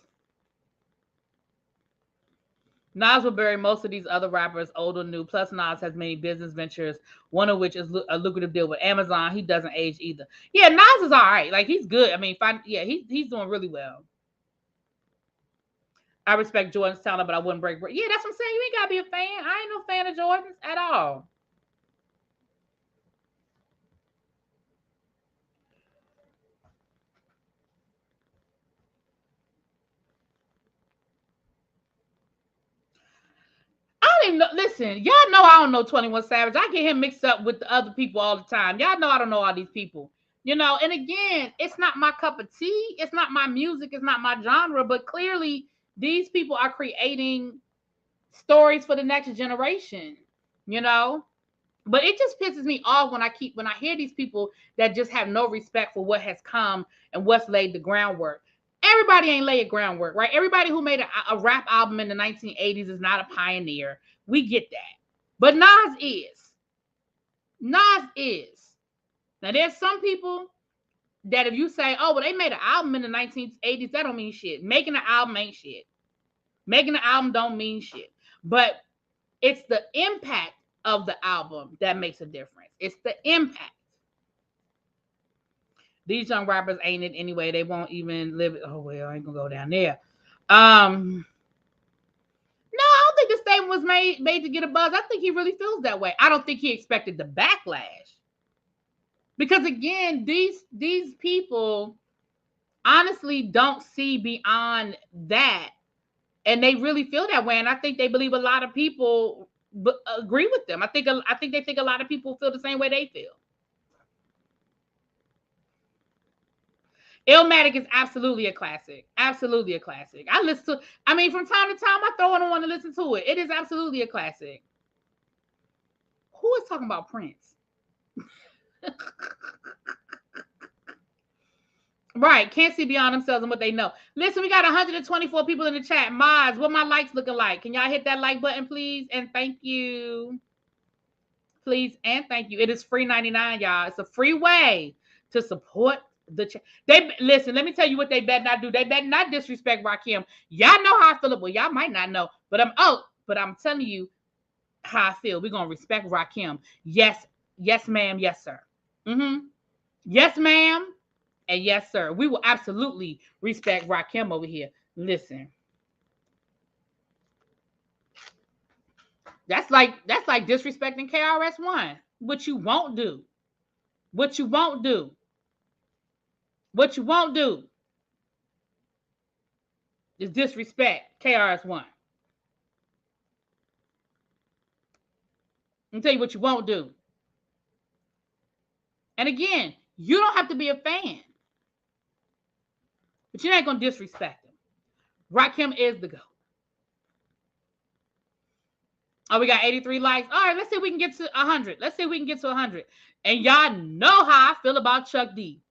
Nas will bury most of these other rappers, old or new. Plus, Nas has many business ventures, one of which is a lucrative deal with Amazon. He doesn't age either. Yeah, Nas is all right. Like, he's good. I mean, he's doing really well. I respect Jordan's talent, but I wouldn't break. Yeah, that's what I'm saying. You ain't got to be a fan. I ain't no fan of Jordan's at all. I don't even know. Listen, y'all know I don't know 21 Savage. I get him mixed up with the other people all the time. Y'all know I don't know all these people. You know, and again, it's not my cup of tea. It's not my music. It's not my genre. But clearly, these people are creating stories for the next generation. You know? But it just pisses me off when I hear these people that just have no respect for what has come and what's laid the groundwork. Everybody ain't laid groundwork, right? Everybody who made a rap album in the 1980s is not a pioneer. We get that. But Nas is. Nas is. Now, there's some people that if you say, oh, well, they made an album in the 1980s, that don't mean shit. Making an album ain't shit. Making an album don't mean shit. But it's the impact of the album that makes a difference. It's the impact. These young rappers ain't it anyway. They won't even live it. Oh, well, I ain't gonna go down there. No, I don't think the statement was made to get a buzz. I think he really feels that way. I don't think he expected the backlash. Because again, these people honestly don't see beyond that. And they really feel that way. And I think they believe a lot of people agree with them. I think they think a lot of people feel the same way they feel. Illmatic is absolutely a classic. Absolutely a classic. I listen to, I mean, from time to time, I throw on to listen to it. It is absolutely a classic. Who is talking about Prince? Right. Can't see beyond themselves and what they know. Listen, we got 124 people in the chat. Mods, what my likes looking like? Can y'all hit that like button, please? And thank you. Please and thank you. It is free 99, y'all. It's a free way to support the they listen. Let me tell you what they better not do. They better not disrespect Rakim. Y'all know how I feel. Well, y'all might not know, but I'm telling you how I feel. We're gonna respect Rakim. Yes, ma'am. Yes, sir. Yes, ma'am. And yes, sir. We will absolutely respect Rakim over here. Listen. That's like disrespecting KRS-One. What you won't do. What you won't do. What you won't do is disrespect KRS-One. Let me tell you what you won't do. And again, you don't have to be a fan. But you ain't going to disrespect him. Rakim is the GOAT. Oh, we got 83 likes. All right, let's see if we can get to 100. Let's see if we can get to 100. And y'all know how I feel about Chuck D.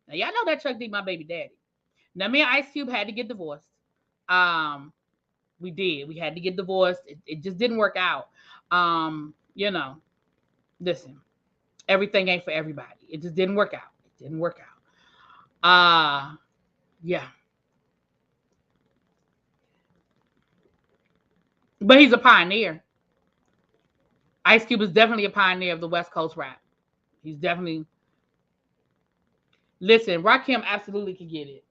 Now, y'all know that Chuck D my baby daddy. Now, me and Ice Cube had to get divorced. We did. We had to get divorced. It just didn't work out. You know, listen, everything ain't for everybody. It just didn't work out. It didn't work out. Yeah. But he's a pioneer. Ice Cube is definitely a pioneer of the West Coast rap. He's definitely. Listen, Rakim absolutely can get it.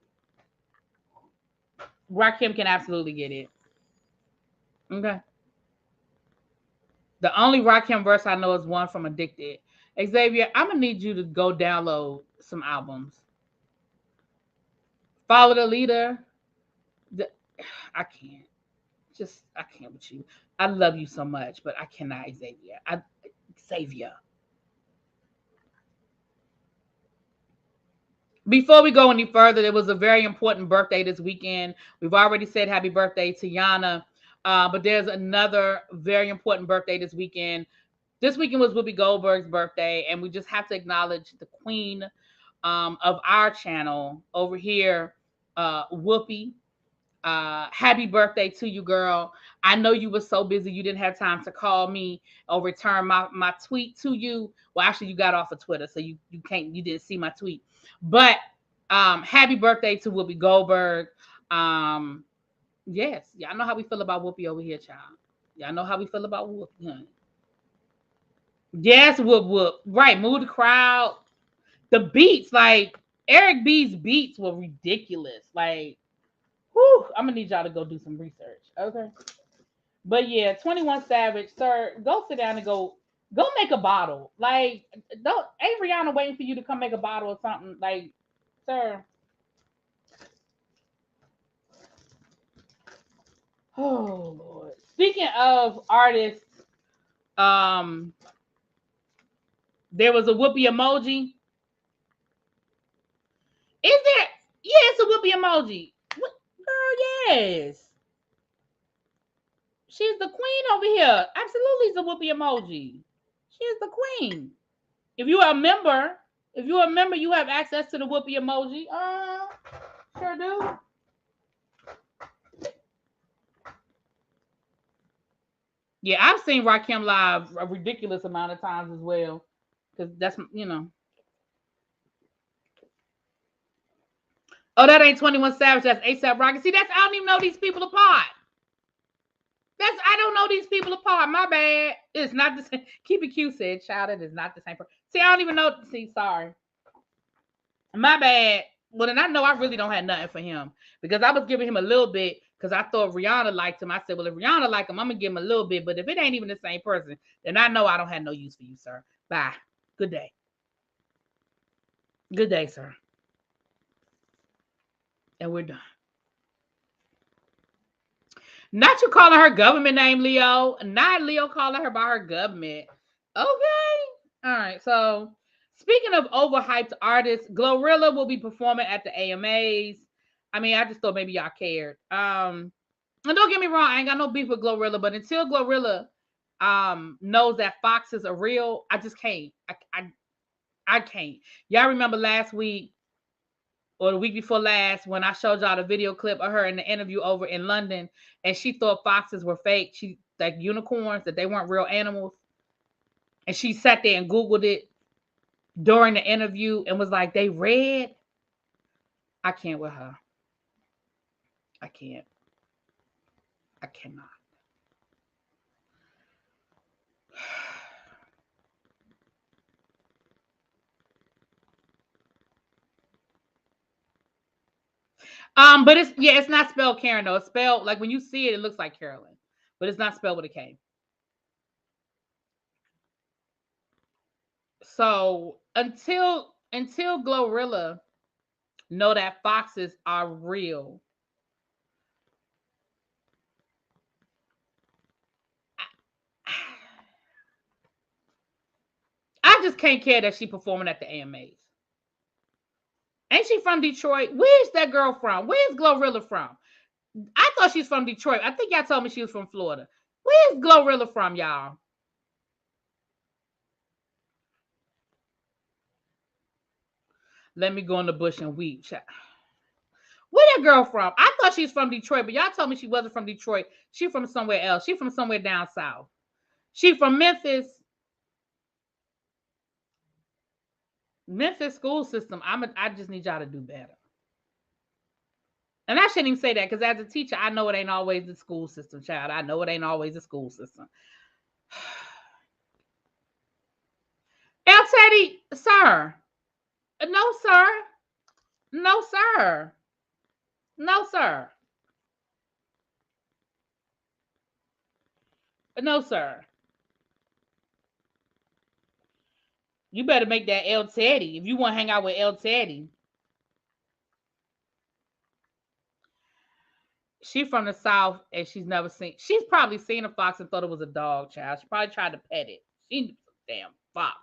Rakim can absolutely get it. Okay. The only Rakim verse I know is one from Addicted. Xavier, I'm gonna need you to go download some albums. Follow the Leader. The, I can't. I can't with you. I love you so much, but I cannot, Xavier. Xavier. Before we go any further, there was a very important birthday this weekend. We've already said happy birthday to Yana, but there's another very important birthday this weekend. This weekend was Whoopi Goldberg's birthday, and we just have to acknowledge the queen of our channel over here, Whoopi. Happy birthday to you, girl. I know you were so busy you didn't have time to call me or return my tweet to you. Well, actually, you got off of Twitter, so you didn't see my tweet. But happy birthday to Whoopi Goldberg. Yes, y'all know how we feel about Whoopi over here, child. Y'all know how we feel about Whoopi, honey. Yes, whoop whoop. Right, move the crowd. The beats, like Eric B's beats were ridiculous. Like, whew, I'm gonna need y'all to go do some research, okay? But yeah, 21 Savage, sir, go sit down and go make a bottle. Like, don't ain't Rihanna waiting for you to come make a bottle or something? Like, sir. Oh Lord. Speaking of artists, there was a Whoopi emoji. Is there? Yeah, it's a Whoopi emoji. What? Girl, yes. She's the queen over here. Absolutely, it's a Whoopi emoji. She is the queen. If you are a member, you have access to the Whoopi emoji. Sure do. Yeah, I've seen Rakim live a ridiculous amount of times as well. Because that's, Oh, that ain't 21 Savage. That's ASAP Rocky. See, I don't even know these people apart. I don't know these people apart. My bad. It's not the same. Keep it cute, said child. It is not the same person. See, I don't even know. See, sorry. My bad. Well, then I know I really don't have nothing for him because I was giving him a little bit because I thought Rihanna liked him. I said, well, if Rihanna liked him, I'm going to give him a little bit. But if it ain't even the same person, then I know I don't have no use for you, sir. Bye. Good day. Good day, sir. And we're done. Not you calling her government name, Leo. Not Leo calling her by her government. Okay. All right. So, speaking of overhyped artists, Glorilla will be performing at the AMAs. I mean, I just thought maybe y'all cared. And don't get me wrong, I ain't got no beef with Glorilla, but until Glorilla knows that foxes are real, I just can't. I can't. Y'all remember last week or the week before last when I showed y'all the video clip of her in the interview over in London, and she thought foxes were fake. She like unicorns, that they weren't real animals. And she sat there and Googled it during the interview and was like, they red. I can't with her. I can't. I cannot. But it's not spelled Karen though. It's spelled like when you see it, it looks like Carolyn, but it's not spelled with a K. So until Glorilla know that foxes are real, I just can't care that she performing at the AMAs. Ain't she from Detroit? Where's that girl from? Where's Glorilla from? I thought she's from Detroit. I think y'all told me she was from Florida. Where's Glorilla from, y'all? Let me go in the bush and weep. Where that girl from? I thought she's from Detroit, but y'all told me she wasn't from Detroit. She from somewhere else. She from somewhere down south. She from Memphis. Memphis school system. I just need y'all to do better. And I shouldn't even say that because as a teacher, I know it ain't always the school system, child. I know it ain't always the school system. El Teddy, sir. No, sir. No, sir. No, sir. No, sir. You better make that El Teddy if you want to hang out with El Teddy. She from the South and she's never seen. She's probably seen a fox and thought it was a dog, child. She probably tried to pet it. She damn fox.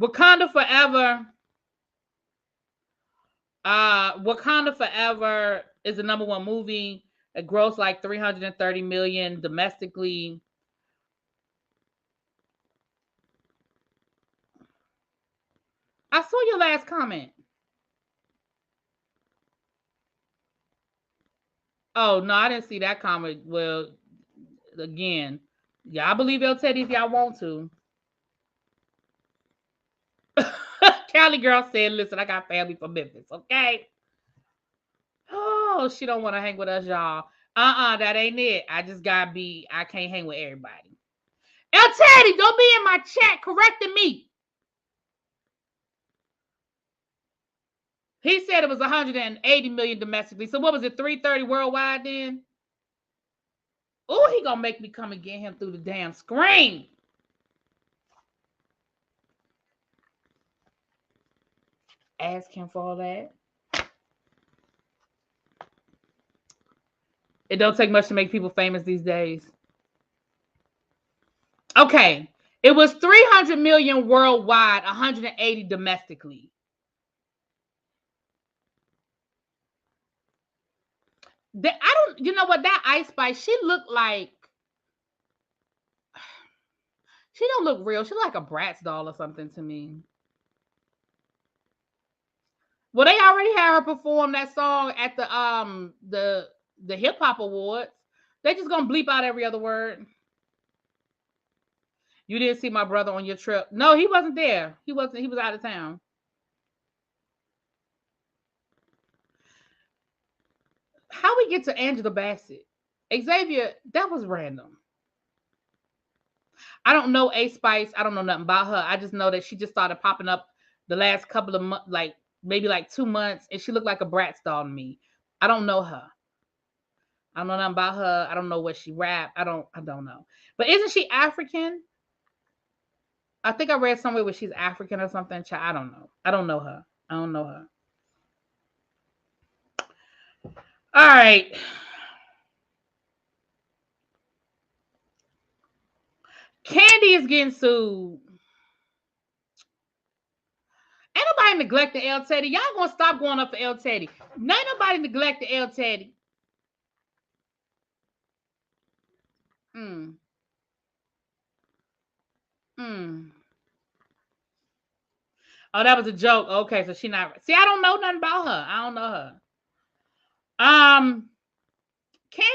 Wakanda Forever. Wakanda Forever is the number one movie. It grossed like 330 million domestically. I saw your last comment. Oh no, I didn't see that comment. Well, again, y'all believe El Teddy if y'all want to. Cali girl said, "Listen, I got family from Memphis, okay?" Oh, she don't want to hang with us, y'all. That ain't it. I just gotta be. I can't hang with everybody. El Teddy, don't be in my chat correcting me. He said it was 180 million domestically. So what was it, 330 worldwide then? Oh, he gonna make me come and get him through the damn screen. Ask him for all that. It don't take much to make people famous these days. Okay. It was 300 million worldwide, 180 domestically. You know what, that Ice Spice, she looked like, she don't look real. She look like a Bratz doll or something to me. Well, they already had her perform that song at the hip hop awards. They just gonna bleep out every other word. You didn't see my brother on your trip? No, he wasn't there. He wasn't. He was out of town. How we get to Angela Bassett? Xavier, that was random. I don't know A Spice. I don't know nothing about her. I just know that she just started popping up the last couple of months, like maybe like 2 months, and she looked like a Bratz doll to me. I don't know her. I don't know nothing about her. I don't know what she rap. I don't know. But isn't she African? I think I read somewhere where she's African or something. I don't know. I don't know her. I don't know her. All right. Kandi is getting sued. Ain't nobody neglecting El Teddy. Y'all gonna stop going up for El Teddy. Ain't nobody neglecting El Teddy. Mm. Mm. Oh, that was a joke. Okay, so she not. See, I don't know nothing about her. I don't know her. Kandi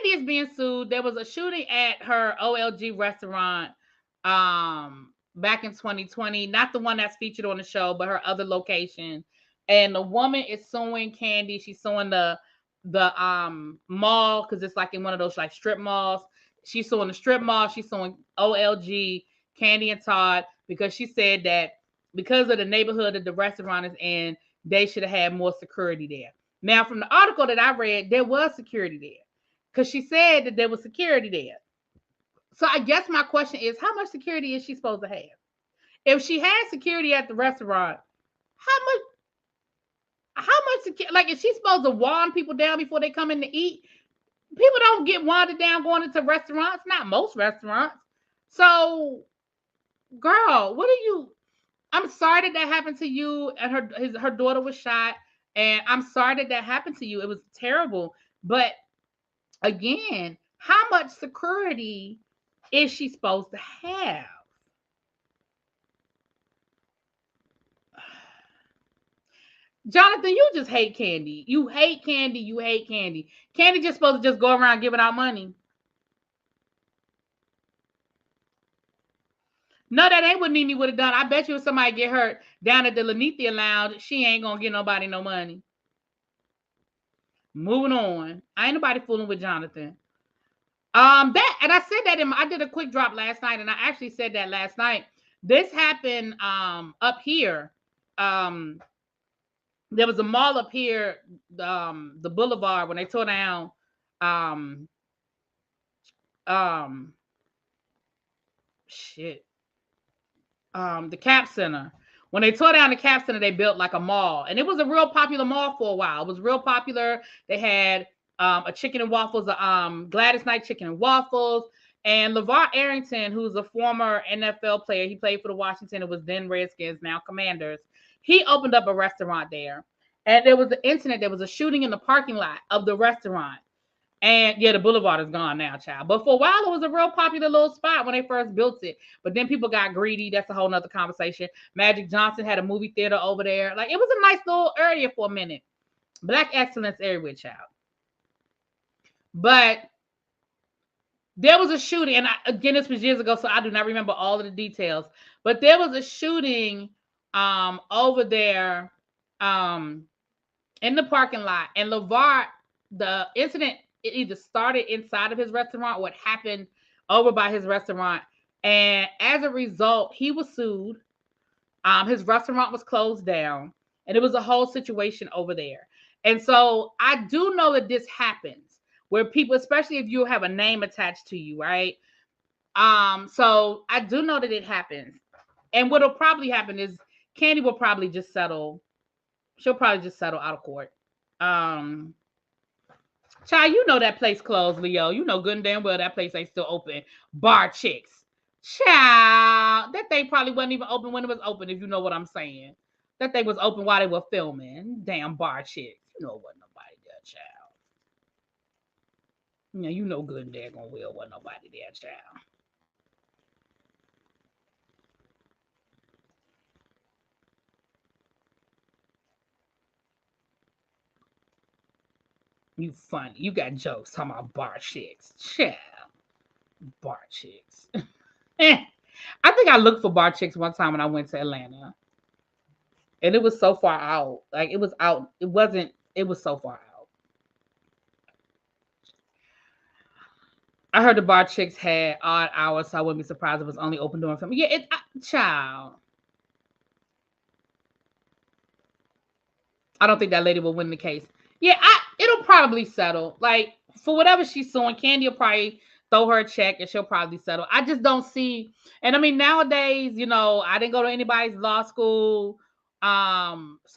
is being sued. There was a shooting at her OLG restaurant back in 2020. Not the one that's featured on the show, but her other location. And the woman is suing Kandi. She's suing the mall because it's like in one of those like strip malls. She's suing the strip mall. She's suing OLG, Kandi and Todd, because she said that because of the neighborhood that the restaurant is in, they should have had more security there. Now, from the article that I read, there was security there because she said that there was security there. So I guess my question is, how much security is she supposed to have? If she has security at the restaurant, how much? How much security? Like, is she supposed to wand people down before they come in to eat? People don't get wanded down going into restaurants. Not most restaurants. So, girl, what are you? I'm sorry that happened to you. And her daughter was shot, and I'm sorry that happened to you. It was terrible. But again, how much security is she supposed to have? Jonathan, you just hate Kandi. You hate Kandi. You hate Kandi. Kandi just supposed to just go around giving out money. No, that ain't what Nene would have done. I bet you if somebody get hurt down at the Lenithia Lounge, she ain't gonna get nobody no money. Moving on. I ain't nobody fooling with Jonathan. That, and I said that I did a quick drop last night, and I actually said that last night. This happened up here. There was a mall up here, the Boulevard, when they tore um um shit. The Cap Center. When they tore down the Cap Center, they built like a mall, and it was a real popular mall for a while. It was real popular. They had a chicken and waffles, Gladys Knight chicken and waffles, and LeVar Arrington, who's a former NFL player, he played for the Washington. It was then Redskins, now Commanders. He opened up a restaurant there, and there was an incident. There was a shooting in the parking lot of the restaurant. And yeah, the boulevard is gone now, child. But for a while, it was a real popular little spot when they first built it. But then people got greedy. That's a whole nother conversation. Magic Johnson had a movie theater over there. Like, it was a nice little area for a minute. Black excellence everywhere, child. But there was a shooting, and again, this was years ago, so I do not remember all of the details. But there was a shooting over there in the parking lot. And LeVar, the incident, it either started inside of his restaurant or it happened over by his restaurant. And as a result, he was sued. His restaurant was closed down. And it was a whole situation over there. And so I do know that this happens where people, especially if you have a name attached to you, right? So I do know that it happens. And what'll probably happen is Kandi will probably just settle. She'll probably just settle out of court. Child, you know that place closed, Leo. You know good and damn well that place ain't still open. Bar Chicks. Child, that thing probably wasn't even open when it was open, if you know what I'm saying. That thing was open while they were filming. Damn Bar Chicks. You know what nobody there, child. Yeah, you know good and damn well what nobody there, child. You funny. You got jokes talking about Bar Chicks. Child. Bar Chicks. I think I looked for Bar Chicks one time when I went to Atlanta. And it was so far out. Like, it was out. It was so far out. I heard the Bar Chicks had odd hours, so I wouldn't be surprised if it was only open during film. Yeah, child. I don't think that lady will win the case. Yeah, it'll probably settle. Like, for whatever she's suing, Kandi will probably throw her a check and she'll probably settle. I just don't see. And I mean, nowadays, you know, I didn't go to anybody's law school. So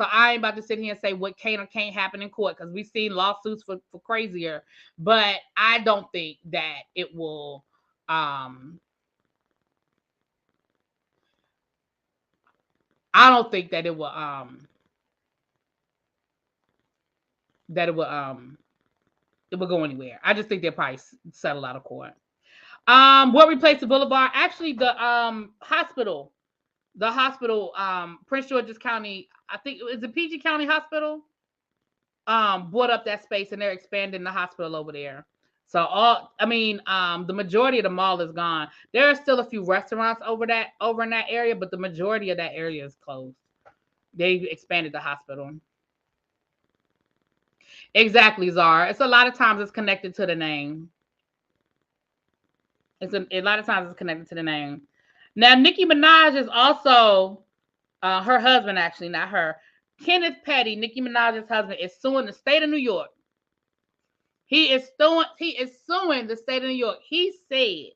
I ain't about to sit here and say what can or can't happen in court, because we've seen lawsuits for crazier. But I don't think that it will. I don't think that it will. That it will go anywhere. I just think they'll probably settle out of court. What replaced the boulevard? Actually, the hospital, Prince George's County, I think it's the PG County Hospital, bought up that space and they're expanding the hospital over there. So the majority of the mall is gone. There are still a few restaurants over in that area, but the majority of that area is closed. They expanded the hospital. Exactly, Zara. It's a lot of times it's connected to the name. A lot of times it's connected to the name. Now, Nicki Minaj is also her husband, actually, not her. Kenneth Petty, Nicki Minaj's husband, is suing the state of New York. He is suing the state of New York. He said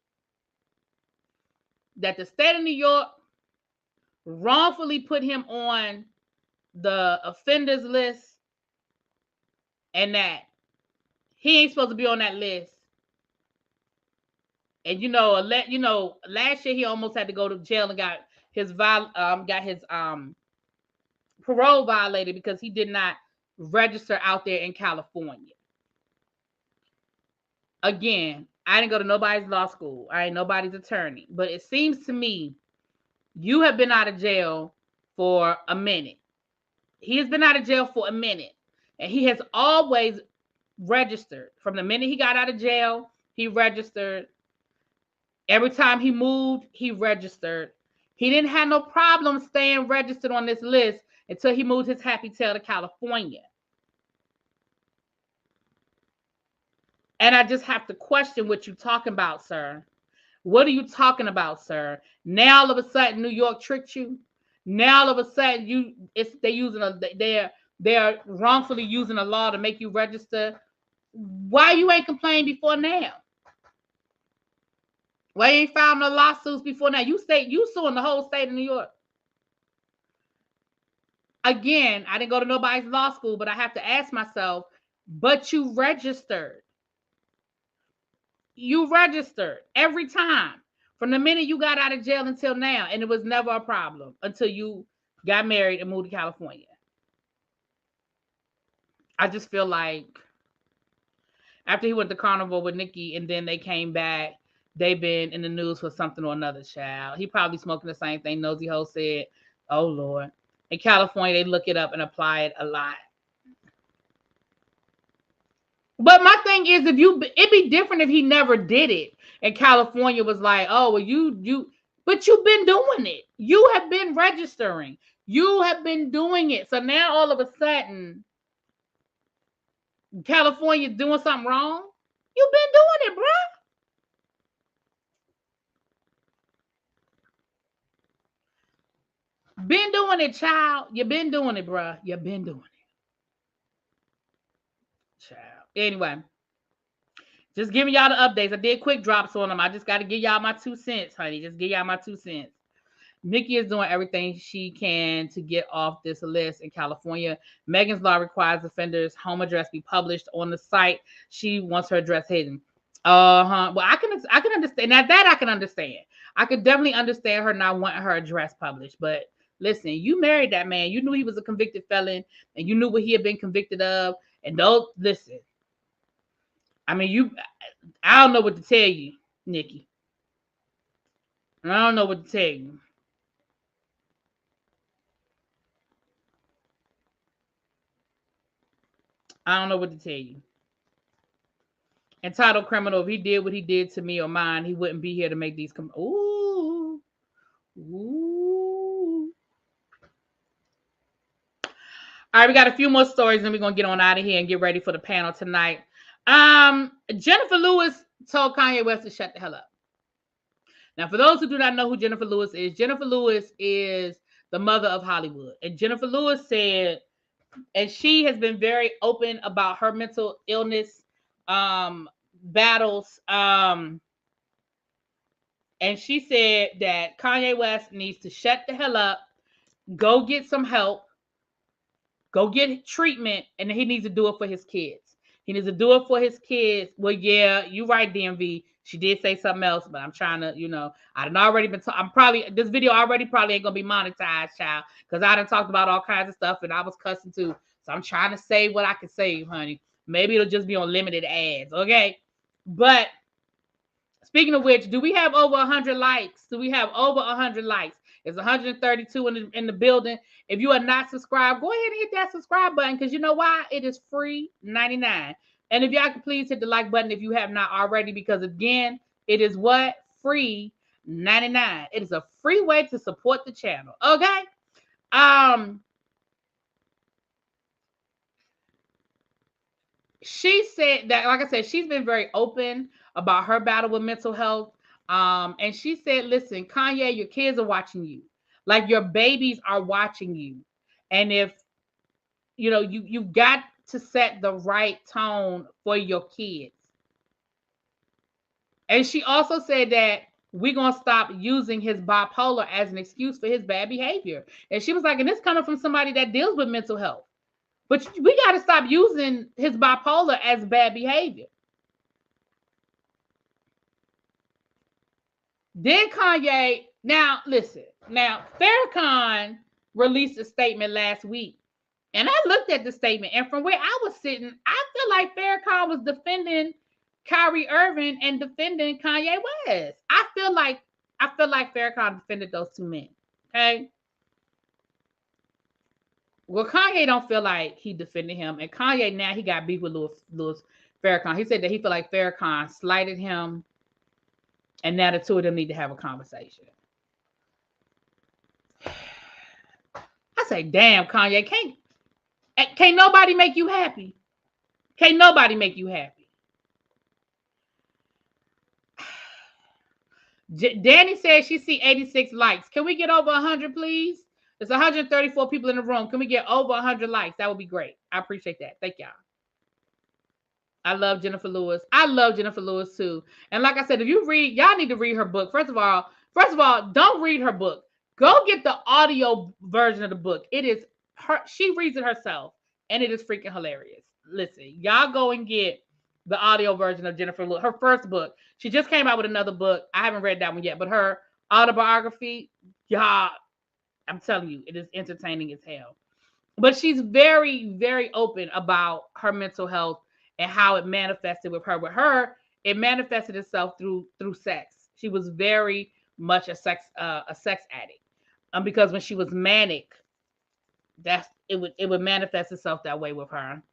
that the state of New York wrongfully put him on the offenders list, and that he ain't supposed to be on that list. And last year he almost had to go to jail and got his parole violated because he did not register out there in California. Again, I didn't go to nobody's law school. I ain't nobody's attorney. But it seems to me you have been out of jail for a minute. He has been out of jail for a minute. And he has always registered. From the minute he got out of jail, he registered. Every time he moved, he registered. He didn't have no problem staying registered on this list until he moved his happy tail to California. And I just have to question what you're talking about, sir. What are you talking about, sir? Now all of a sudden New York tricked you. Now all of a sudden they're wrongfully using a law to make you register. Why you ain't complained before now? Why you ain't filed no lawsuits before now? You suing the whole state of New York. Again, I didn't go to nobody's law school, but I have to ask myself, but you registered. You registered every time. From the minute you got out of jail until now, and it was never a problem until you got married and moved to California. I just feel like after he went to Carnival with Nicki and then they came back, they've been in the news for something or another, child. He probably smoking the same thing Nosy Ho said. Oh, Lord. In California, they look it up and apply it a lot. But my thing is, it'd be different if he never did it. And California was like, oh, well, but you've been doing it. You have been registering. You have been doing it. So now all of a sudden, California's doing something wrong. You've been doing it, bro. Been doing it, child. You've been doing it, bro. You've been doing it, child. Anyway, just giving y'all the updates. I did quick drops on them. I just got to give y'all my 2 cents, honey. Just give y'all my 2 cents. Nicki is doing everything she can to get off this list in California. Megan's law requires offenders' home address be published on the site. She wants her address hidden. Well, I can understand. Now that I can understand. I could definitely understand her not wanting her address published. But listen, you married that man. You knew he was a convicted felon, and you knew what he had been convicted of. And don't listen. I mean, I don't know what to tell you, Nicki. I don't know what to tell you. I don't know what to tell you. Entitled criminal, if he did what he did to me or mine, he wouldn't be here to make these come. Ooh. Ooh. All right, we got a few more stories, and we're gonna get on out of here and get ready for the panel tonight. Jennifer Lewis told Kanye West to shut the hell up. Now, for those who do not know who Jennifer Lewis is the mother of Hollywood. And Jennifer Lewis said, and she has been very open about her mental illness battles. And she said that Kanye West needs to shut the hell up, go get some help, go get treatment, and he needs to do it for his kids. He needs to do it for his kids. Well, yeah, you're right, DMV. She did say something else, but I'm trying to, I done already been. This video already probably ain't gonna be monetized, child, because I done talked about all kinds of stuff and I was cussing too. So I'm trying to say what I can say, honey. Maybe it'll just be on limited ads, okay? But speaking of which, do we have over 100 likes? Do we have over 100 likes? It's 132 in the building. If you are not subscribed, go ahead and hit that subscribe button, because you know why? It is free 99. And if y'all can please hit the like button if you have not already, because again, it is what? Free 99. It is a free way to support the channel. Okay? She said that, like I said, she's been very open about her battle with mental health. And she said, listen, Kanye, your kids are watching you. Like, your babies are watching you. And if, you got to set the right tone for your kids. And she also said that we're going to stop using his bipolar as an excuse for his bad behavior. And she was like, and this coming from somebody that deals with mental health. But we got to stop using his bipolar as bad behavior. Then Kanye, now listen, Farrakhan released a statement last week. And I looked at the statement, and from where I was sitting, I feel like Farrakhan was defending Kyrie Irving and defending Kanye West. I feel like Farrakhan defended those two men. Okay. Well, Kanye don't feel like he defended him, and Kanye now he got beef with Louis Farrakhan. He said that he feel like Farrakhan slighted him, and now the two of them need to have a conversation. I say, damn, Kanye, can't nobody make you happy. Can't nobody make you happy. Danny says she see 86 likes. Can we get over 100, please? There's 134 people in the room. Can we get over 100 likes? That would be great. I appreciate that. Thank y'all. I love Jennifer Lewis. I love Jennifer Lewis too. And like I said, if you read, y'all need to read her book. First of all, don't read her book. Go get the audio version of the book. It is her. She reads it herself, and it is freaking hilarious. Listen, y'all go and get the audio version of Jennifer Lewis. Her first book. She just came out with another book. I haven't read that one yet, but her autobiography, y'all, I'm telling you, it is entertaining as hell. But she's very, very open about her mental health and how it manifested with her. With her, it manifested itself through sex. She was very much a sex addict. Because when she was manic, it would manifest itself that way with her.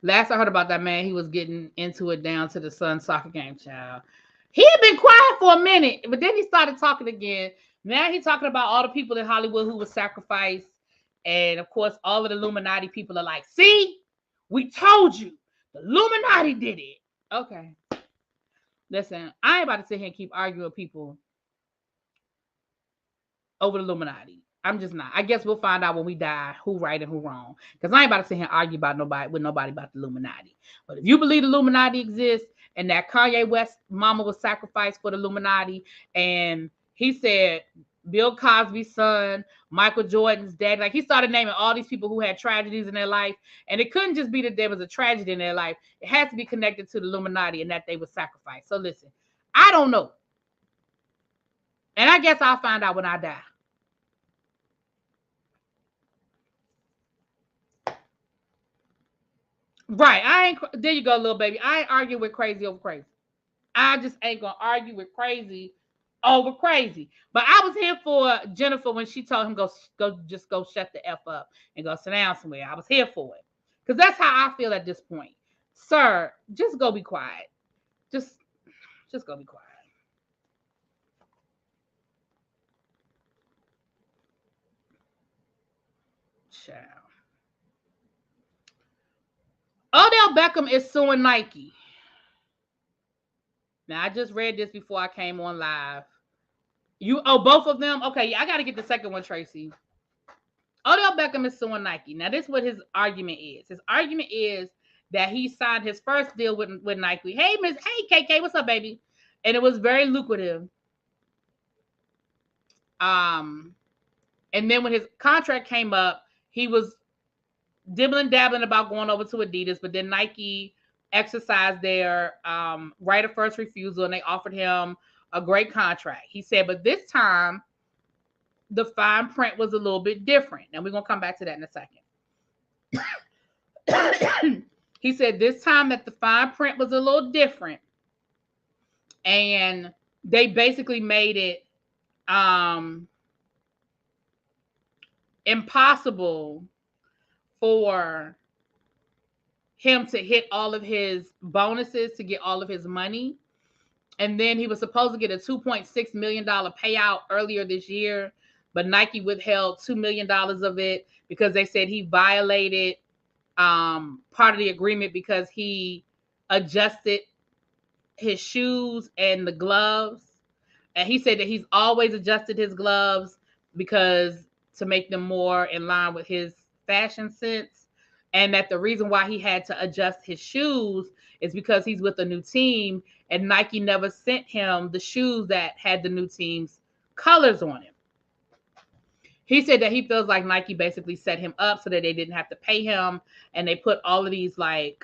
Last I heard about that man, he was getting into it down to the Sun soccer game, child. He had been quiet for a minute, but then he started talking again. Now he's talking about all the people in Hollywood who were sacrificed. And of course, all of the Illuminati people are like, see, we told you. The Illuminati did it. Okay. Listen, I ain't about to sit here and keep arguing with people over the Illuminati. I'm just not. I guess we'll find out when we die who right and who wrong. Because I ain't about to sit here and argue about nobody about the Illuminati. But if you believe the Illuminati exists and that Kanye West mama was sacrificed for the Illuminati, and he said Bill Cosby's son, Michael Jordan's dad, like he started naming all these people who had tragedies in their life, and it couldn't just be that there was a tragedy in their life. It has to be connected to the Illuminati and that they were sacrificed. So listen, I don't know. And I guess I'll find out when I die. Right. There you go, little baby. I ain't arguing with crazy over crazy. I just ain't gonna argue with crazy over crazy. But I was here for Jennifer when she told him go shut the F up and go sit down somewhere. I was here for it. Because that's how I feel at this point. Sir, just go be quiet. Just go be quiet. Child. Odell Beckham is suing Nike. Now, I just read this before I came on live. Both of them? Okay, I got to get the second one, Tracy. Odell Beckham is suing Nike. Now, this is what his argument is. His argument is that he signed his first deal with Nike. Hey, KK, what's up, baby? And it was very lucrative. And then when his contract came up, he was dibbling-dabbling about going over to Adidas, but then Nike exercised their right of first refusal, and they offered him a great contract. He said, but this time, the fine print was a little bit different. And we're going to come back to that in a second. He said this time that the fine print was a little different. And they basically made it impossible for him to hit all of his bonuses, to get all of his money. And then he was supposed to get a $2.6 million payout earlier this year, but Nike withheld $2 million of it because they said he violated part of the agreement because he adjusted his shoes and the gloves. And he said that he's always adjusted his gloves because to make them more in line with his fashion sense. And that the reason why he had to adjust his shoes is because he's with a new team and Nike never sent him the shoes that had the new team's colors on him. He said that he feels like Nike basically set him up so that they didn't have to pay him. And they put all of these ebbs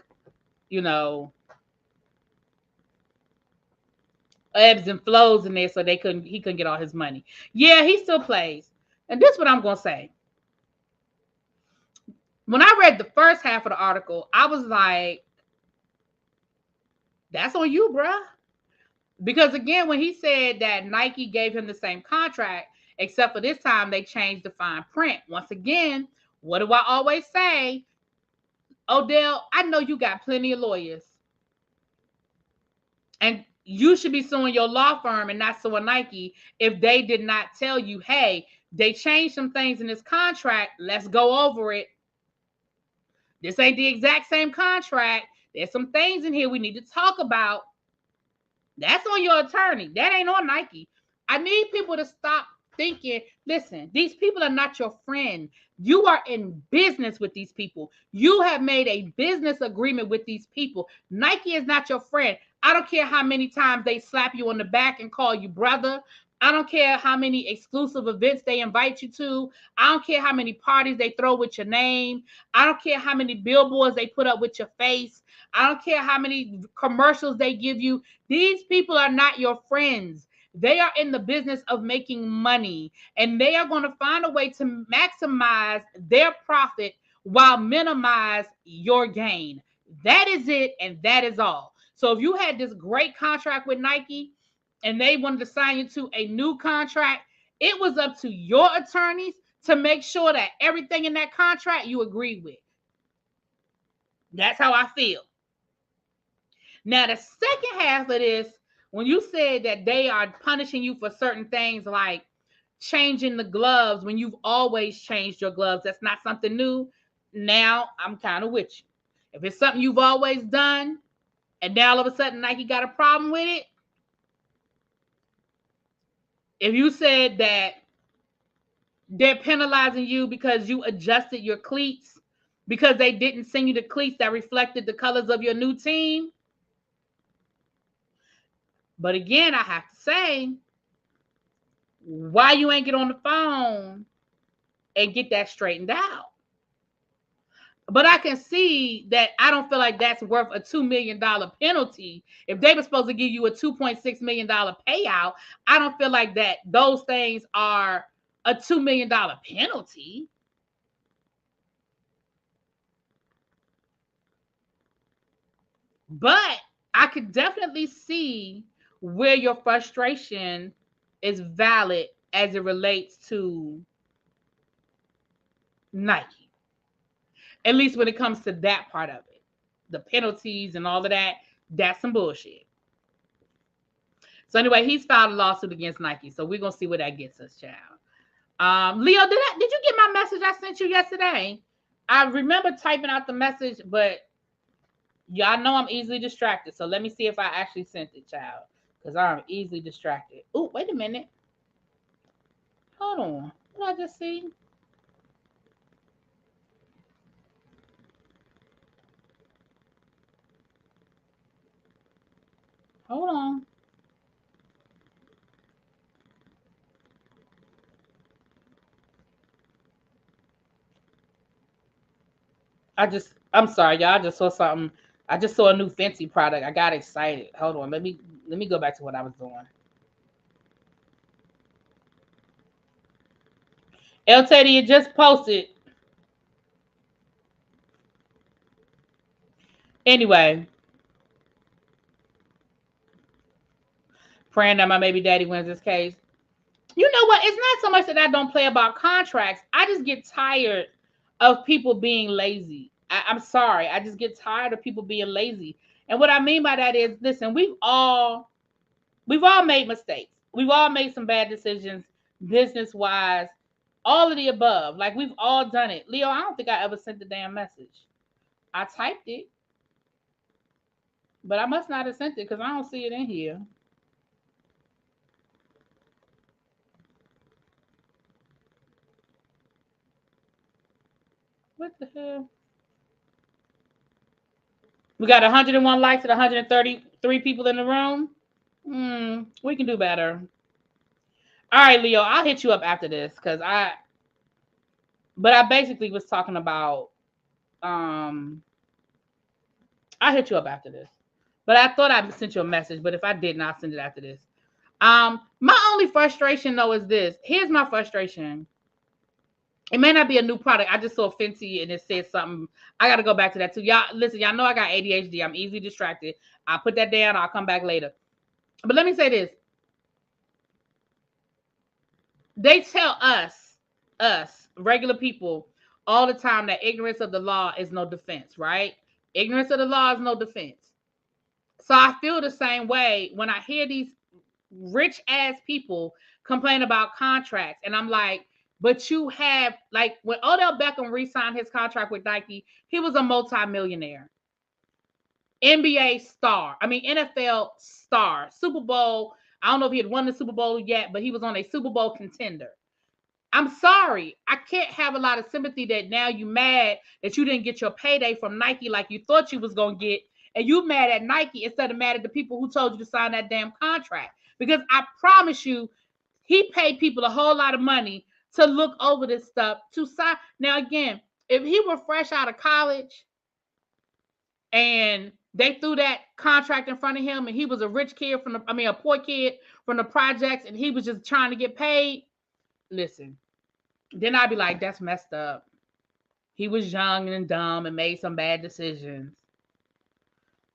and flows in there so he couldn't get all his money. Yeah, he still plays. And this is what I'm going to say. When I read the first half of the article, I was like, that's on you, bruh. Because again, when he said that Nike gave him the same contract, except for this time they changed the fine print. Once again, what do I always say? Odell, I know you got plenty of lawyers. And you should be suing your law firm and not suing Nike if they did not tell you, hey, they changed some things in this contract. Let's go over it. This ain't the exact same contract. There's some things in here we need to talk about. That's on your attorney. That ain't on Nike. I need people to stop thinking, listen, these people are not your friend. You are in business with these people. You have made a business agreement with these people. Nike is not your friend. I don't care how many times they slap you on the back and call you brother. I don't care how many exclusive events they invite you to. I don't care how many parties they throw with your name. I don't care how many billboards they put up with your face. I don't care how many commercials they give you. These people are not your friends. They are in the business of making money, and they are going to find a way to maximize their profit while minimize your gain. That is it, and that is all. So if you had this great contract with Nike and they wanted to sign you to a new contract, it was up to your attorneys to make sure that everything in that contract you agree with. That's how I feel. Now, the second half of this, when you said that they are punishing you for certain things like changing the gloves when you've always changed your gloves, that's not something new. Now, I'm kind of with you. If it's something you've always done and now all of a sudden Nike got a problem with it, if you said that they're penalizing you because you adjusted your cleats because they didn't send you the cleats that reflected the colors of your new team. But again, I have to say, why you ain't get on the phone and get that straightened out? But I can see that I don't feel like that's worth a $2 million penalty. If they were supposed to give you a $2.6 million payout, I don't feel like that those things are a $2 million penalty. But I could definitely see where your frustration is valid as it relates to Nike. At least when it comes to that part of it. The penalties and all of that, that's some bullshit. So anyway, he's filed a lawsuit against Nike. So we're gonna see where that gets us, child. Leo, did you get my message I sent you yesterday? I remember typing out the message, but y'all know I'm easily distracted. So let me see if I actually sent it, child. Because I'm easily distracted. Oh, wait a minute. Hold on. What did I just see? Hold on. I'm sorry, y'all. I just saw something. I just saw a new Fenty product. I got excited. Hold on. Let me go back to what I was doing. El Teddy, you just posted. Anyway, praying that my baby daddy wins this case. You know what? It's not so much that I don't play about contracts. I just get tired of people being lazy. I'm sorry. I just get tired of people being lazy. And what I mean by that is, listen, we've all made mistakes. We've all made some bad decisions, business wise, all of the above. Like we've all done it. Leo, I don't think I ever sent the damn message. I typed it, but I must not have sent it because I don't see it in here. What the hell? We got 101 likes and 133 people in the room. We can do better. All right, Leo, I'll hit you up after this but I basically was talking about, I'll hit you up after this. But I thought I sent you a message, but if I didn't, I'll send it after this. My only frustration though is this. Here's my frustration. It may not be a new product. I just saw Fenty and it said something. I got to go back to that too. Y'all, listen, y'all know I got ADHD. I'm easily distracted. I'll put that down. I'll come back later. But let me say this. They tell us, regular people, all the time that ignorance of the law is no defense, right? Ignorance of the law is no defense. So I feel the same way when I hear these rich ass people complain about contracts. And I'm like, but you have, like, when Odell Beckham re-signed his contract with Nike, he was a multi-millionaire. NBA star. I mean, NFL star. Super Bowl I don't know if he had won the Super Bowl yet, but he was on a Super Bowl contender. I'm sorry. I can't have a lot of sympathy that now you mad that you didn't get your payday from Nike like you thought you was going to get. And you mad at Nike instead of mad at the people who told you to sign that damn contract. Because I promise you, he paid people a whole lot of money to look over this stuff, to sign. Now, again, if he were fresh out of college and they threw that contract in front of him and he was a rich kid a poor kid from the projects and he was just trying to get paid, listen, then I'd be like, that's messed up. He was young and dumb and made some bad decisions.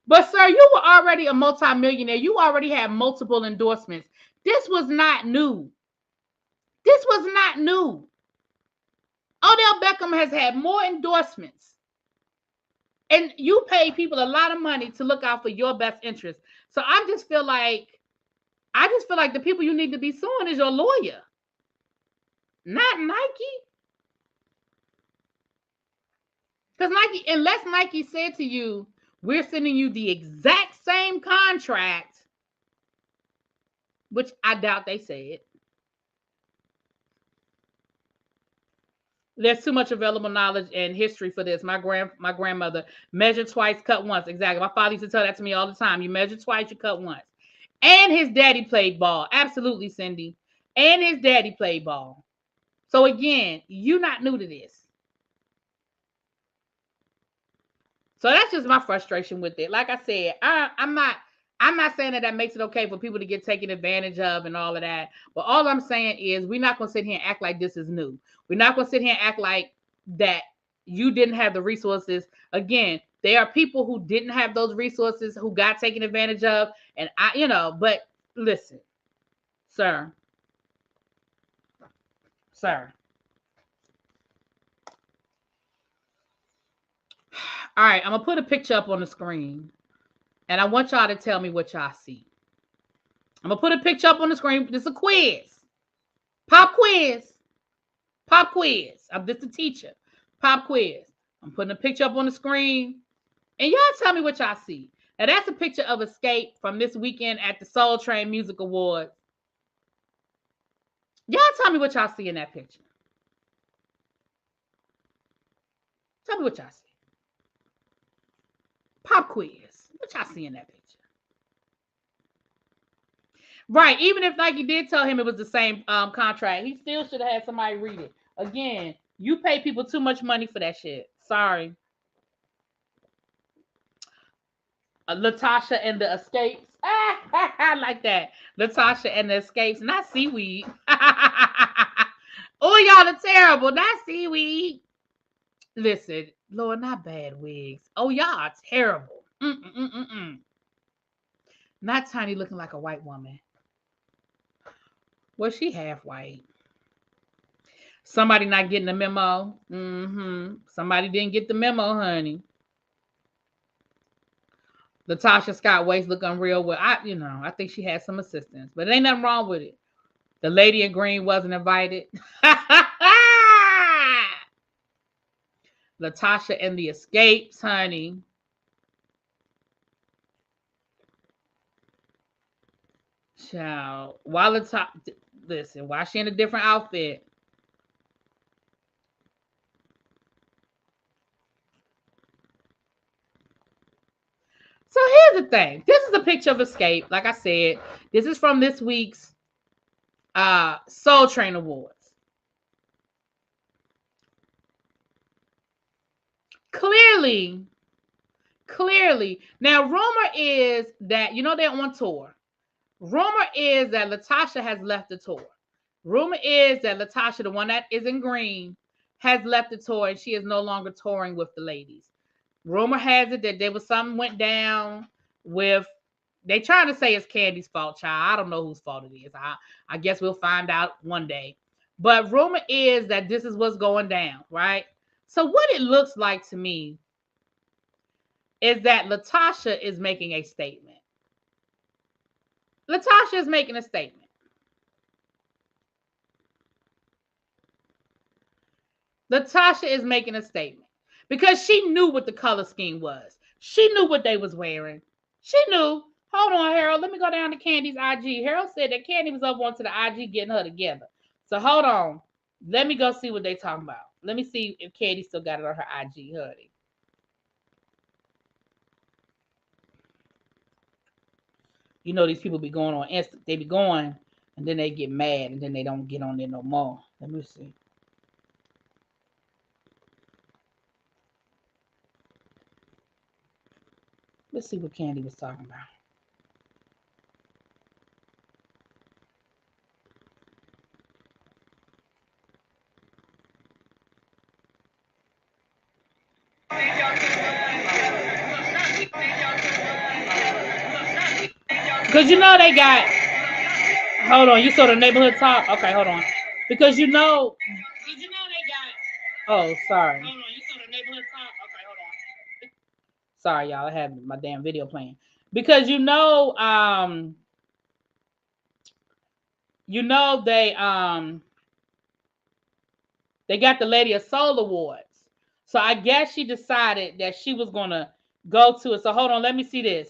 But, sir, you were already a multimillionaire. You already had multiple endorsements. This was not new. This was not new. Odell Beckham has had more endorsements. And you pay people a lot of money to look out for your best interest. So I just feel like the people you need to be suing is your lawyer, not Nike. Because unless Nike said to you, we're sending you the exact same contract, which I doubt they said. There's too much available knowledge and history for this. My grandmother measured twice, cut once. Exactly. My father used to tell that to me all the time. You measure twice, you cut once. And his daddy played ball. Absolutely, Cindy. And his daddy played ball. So again, you're not new to this. So that's just my frustration with it. Like I said, I'm not saying that makes it okay for people to get taken advantage of and all of that. But all I'm saying is we're not going to sit here and act like this is new. We're not going to sit here and act like that you didn't have the resources. Again, there are people who didn't have those resources who got taken advantage of. And but listen, sir. All right, I'm going to put a picture up on the screen. And I want y'all to tell me what y'all see. I'm going to put a picture up on the screen. This is a quiz. Pop quiz. Pop quiz. I'm just a teacher. Pop quiz. I'm putting a picture up on the screen. And y'all tell me what y'all see. Now, that's a picture of Escape from this weekend at the Soul Train Music Awards. Y'all tell me what y'all see in that picture. Tell me what y'all see. Pop quiz. What y'all see in that picture? Right. Even if Nike did tell him it was the same contract, he still should have had somebody read it. Again, you pay people too much money for that shit. Sorry. Latasha and the Escapes. I like that. Latasha and the Escapes. Not seaweed. Oh, y'all are terrible. Not seaweed. Listen, Lord, not bad wigs. Oh, y'all are terrible. Not Tiny looking like a white woman. Was she half white? Somebody not getting the memo. Somebody didn't get the memo, honey. Latasha Scott waist look unreal. Well, I think she had some assistance, but ain't nothing wrong with it. The lady in green wasn't invited. Latasha and the Escapes, honey. Child, listen, why she in a different outfit? So here's the thing. This is a picture of Escape. Like I said, this is from this week's Soul Train Awards. Clearly. Now, rumor is that, they're on tour. Rumor is that Latasha has left the tour. Rumor is that Latasha, the one that is in green, has left the tour and she is no longer touring with the ladies. Rumor has it that there was something went down with, they trying to say it's Kandi's fault, child. I don't know whose fault it is. I guess we'll find out one day. But rumor is that this is what's going down, right? So what it looks like to me is that Latasha is making a statement. Latasha is making a statement. Latasha is making a statement because she knew what the color scheme was. She knew what they was wearing. She knew. Hold on, Harold. Let me go down to Kandi's IG. Harold said that Kandi was up onto the IG getting her together. So hold on. Let me go see what they talking about. Let me see if Kandi still got it on her IG, honey. You know these people be going on Insta. They be going and then they get mad and then they don't get on there no more. Let me see. Let's see what Kandi was talking about. Because you know they got. Hold on, you saw the neighborhood talk. Okay, hold on. Because you know. Because you know they got. Oh, sorry. Hold on, you saw the neighborhood talk. Okay, hold on. Sorry, y'all. I had my damn video playing. Because they got the Lady of Soul Awards. So I guess she decided that she was gonna go to it. So hold on, let me see this.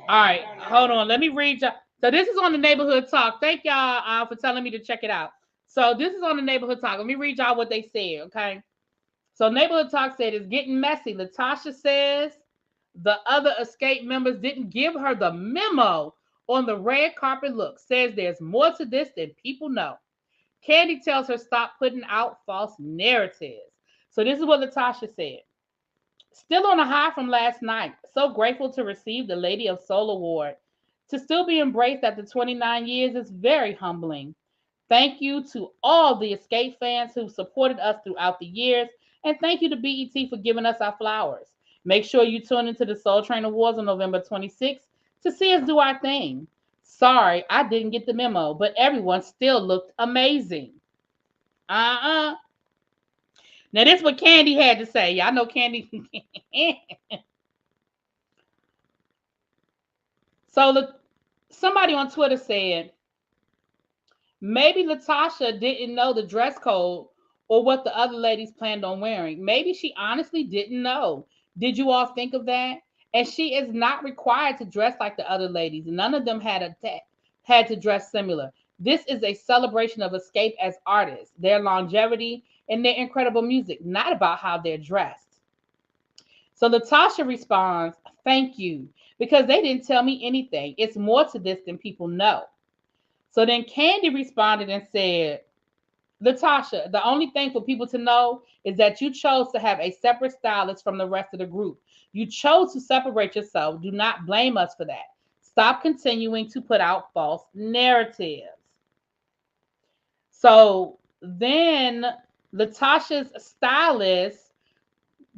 All right, hold on. Let me read y'all. So this is on the neighborhood talk. Thank y'all for telling me to check it out. So this is on the neighborhood talk. Let me read y'all what they said, okay? So neighborhood talk said it's getting messy. Latasha says the other escape members didn't give her the memo on the red carpet look. Says there's more to this than people know. Kandi tells her stop putting out false narratives. So this is what Latasha said. Still on a high from last night. So grateful to receive the Lady of Soul Award. To still be embraced after 29 years is very humbling. Thank you to all the Escape fans who supported us throughout the years. And thank you to BET for giving us our flowers. Make sure you tune into the Soul Train Awards on November 26th to see us do our thing. Sorry, I didn't get the memo, but everyone still looked amazing. Uh-uh. Now, this is what Kandi had to say. Y'all know Kandi. So, look, somebody on Twitter said, maybe Latasha didn't know the dress code or what the other ladies planned on wearing. Maybe she honestly didn't know. Did you all think of that? And she is not required to dress like the other ladies. None of them had to dress similar. This is a celebration of Escape as artists, their longevity, and their incredible music, not about how they're dressed. So Latasha responds, thank you, because they didn't tell me anything. It's more to this than people know. So then Kandi responded and said, Latasha, the only thing for people to know is that you chose to have a separate stylist from the rest of the group. You chose to separate yourself. Do not blame us for that. Stop continuing to put out false narratives. So then Latasha's stylist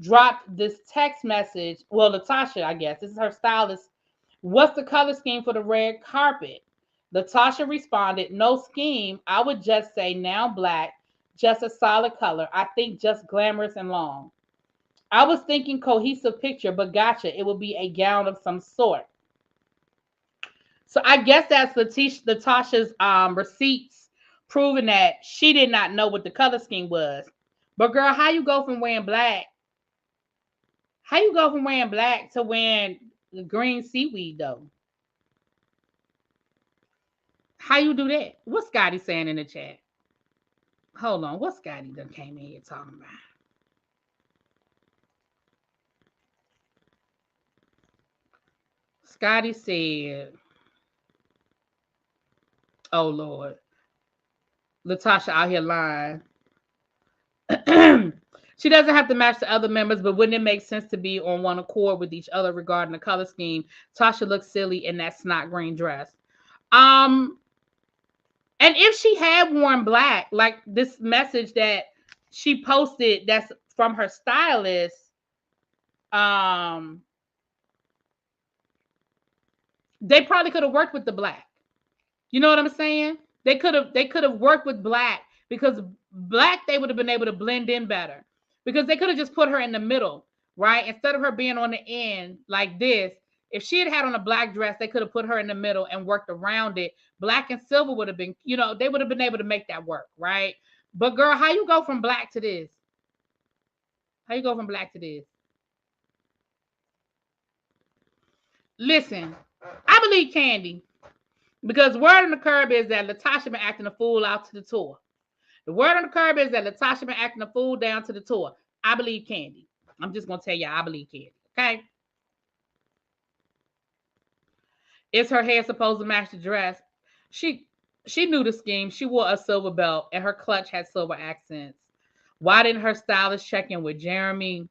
dropped this text message. Well, Latasha, I guess, this is her stylist. What's the color scheme for the red carpet? Latasha responded, no scheme. I would just say now black, just a solid color. I think just glamorous and long. I was thinking cohesive picture, but gotcha. It would be a gown of some sort. So I guess that's Latasha's receipts proving that she did not know what the color scheme was. But girl, how you go from wearing black? How you go from wearing black to wearing green seaweed though? How you do that? What's Scotty saying in the chat? Hold on, what Scotty done came in here talking about? Scotty said, oh Lord, Latasha out here lying. She doesn't have to match the other members, but wouldn't it make sense to be on one accord with each other regarding the color scheme? Tasha looks silly in that snot green dress. And if she had worn black, like this message that she posted that's from her stylist, they probably could have worked with the black. You know what I'm saying? They could have worked with black because black they would have been able to blend in better. Because they could have just put her in the middle, right? Instead of her being on the end like this, if she had on a black dress, they could have put her in the middle and worked around it. Black and silver would have been, they would have been able to make that work, right? But girl, how you go from black to this? How you go from black to this? Listen, I believe Kandi because word on the curb is that Latasha been acting a fool out to the tour. The word on the curb is that Latasha been acting a fool down to the tour. I believe Kandi. I'm just gonna tell y'all, I believe Kandi. Okay. Is her hair supposed to match the dress? She she knew the scheme. She wore a silver belt and her clutch had silver accents. Why didn't her stylist check in with Jeremy?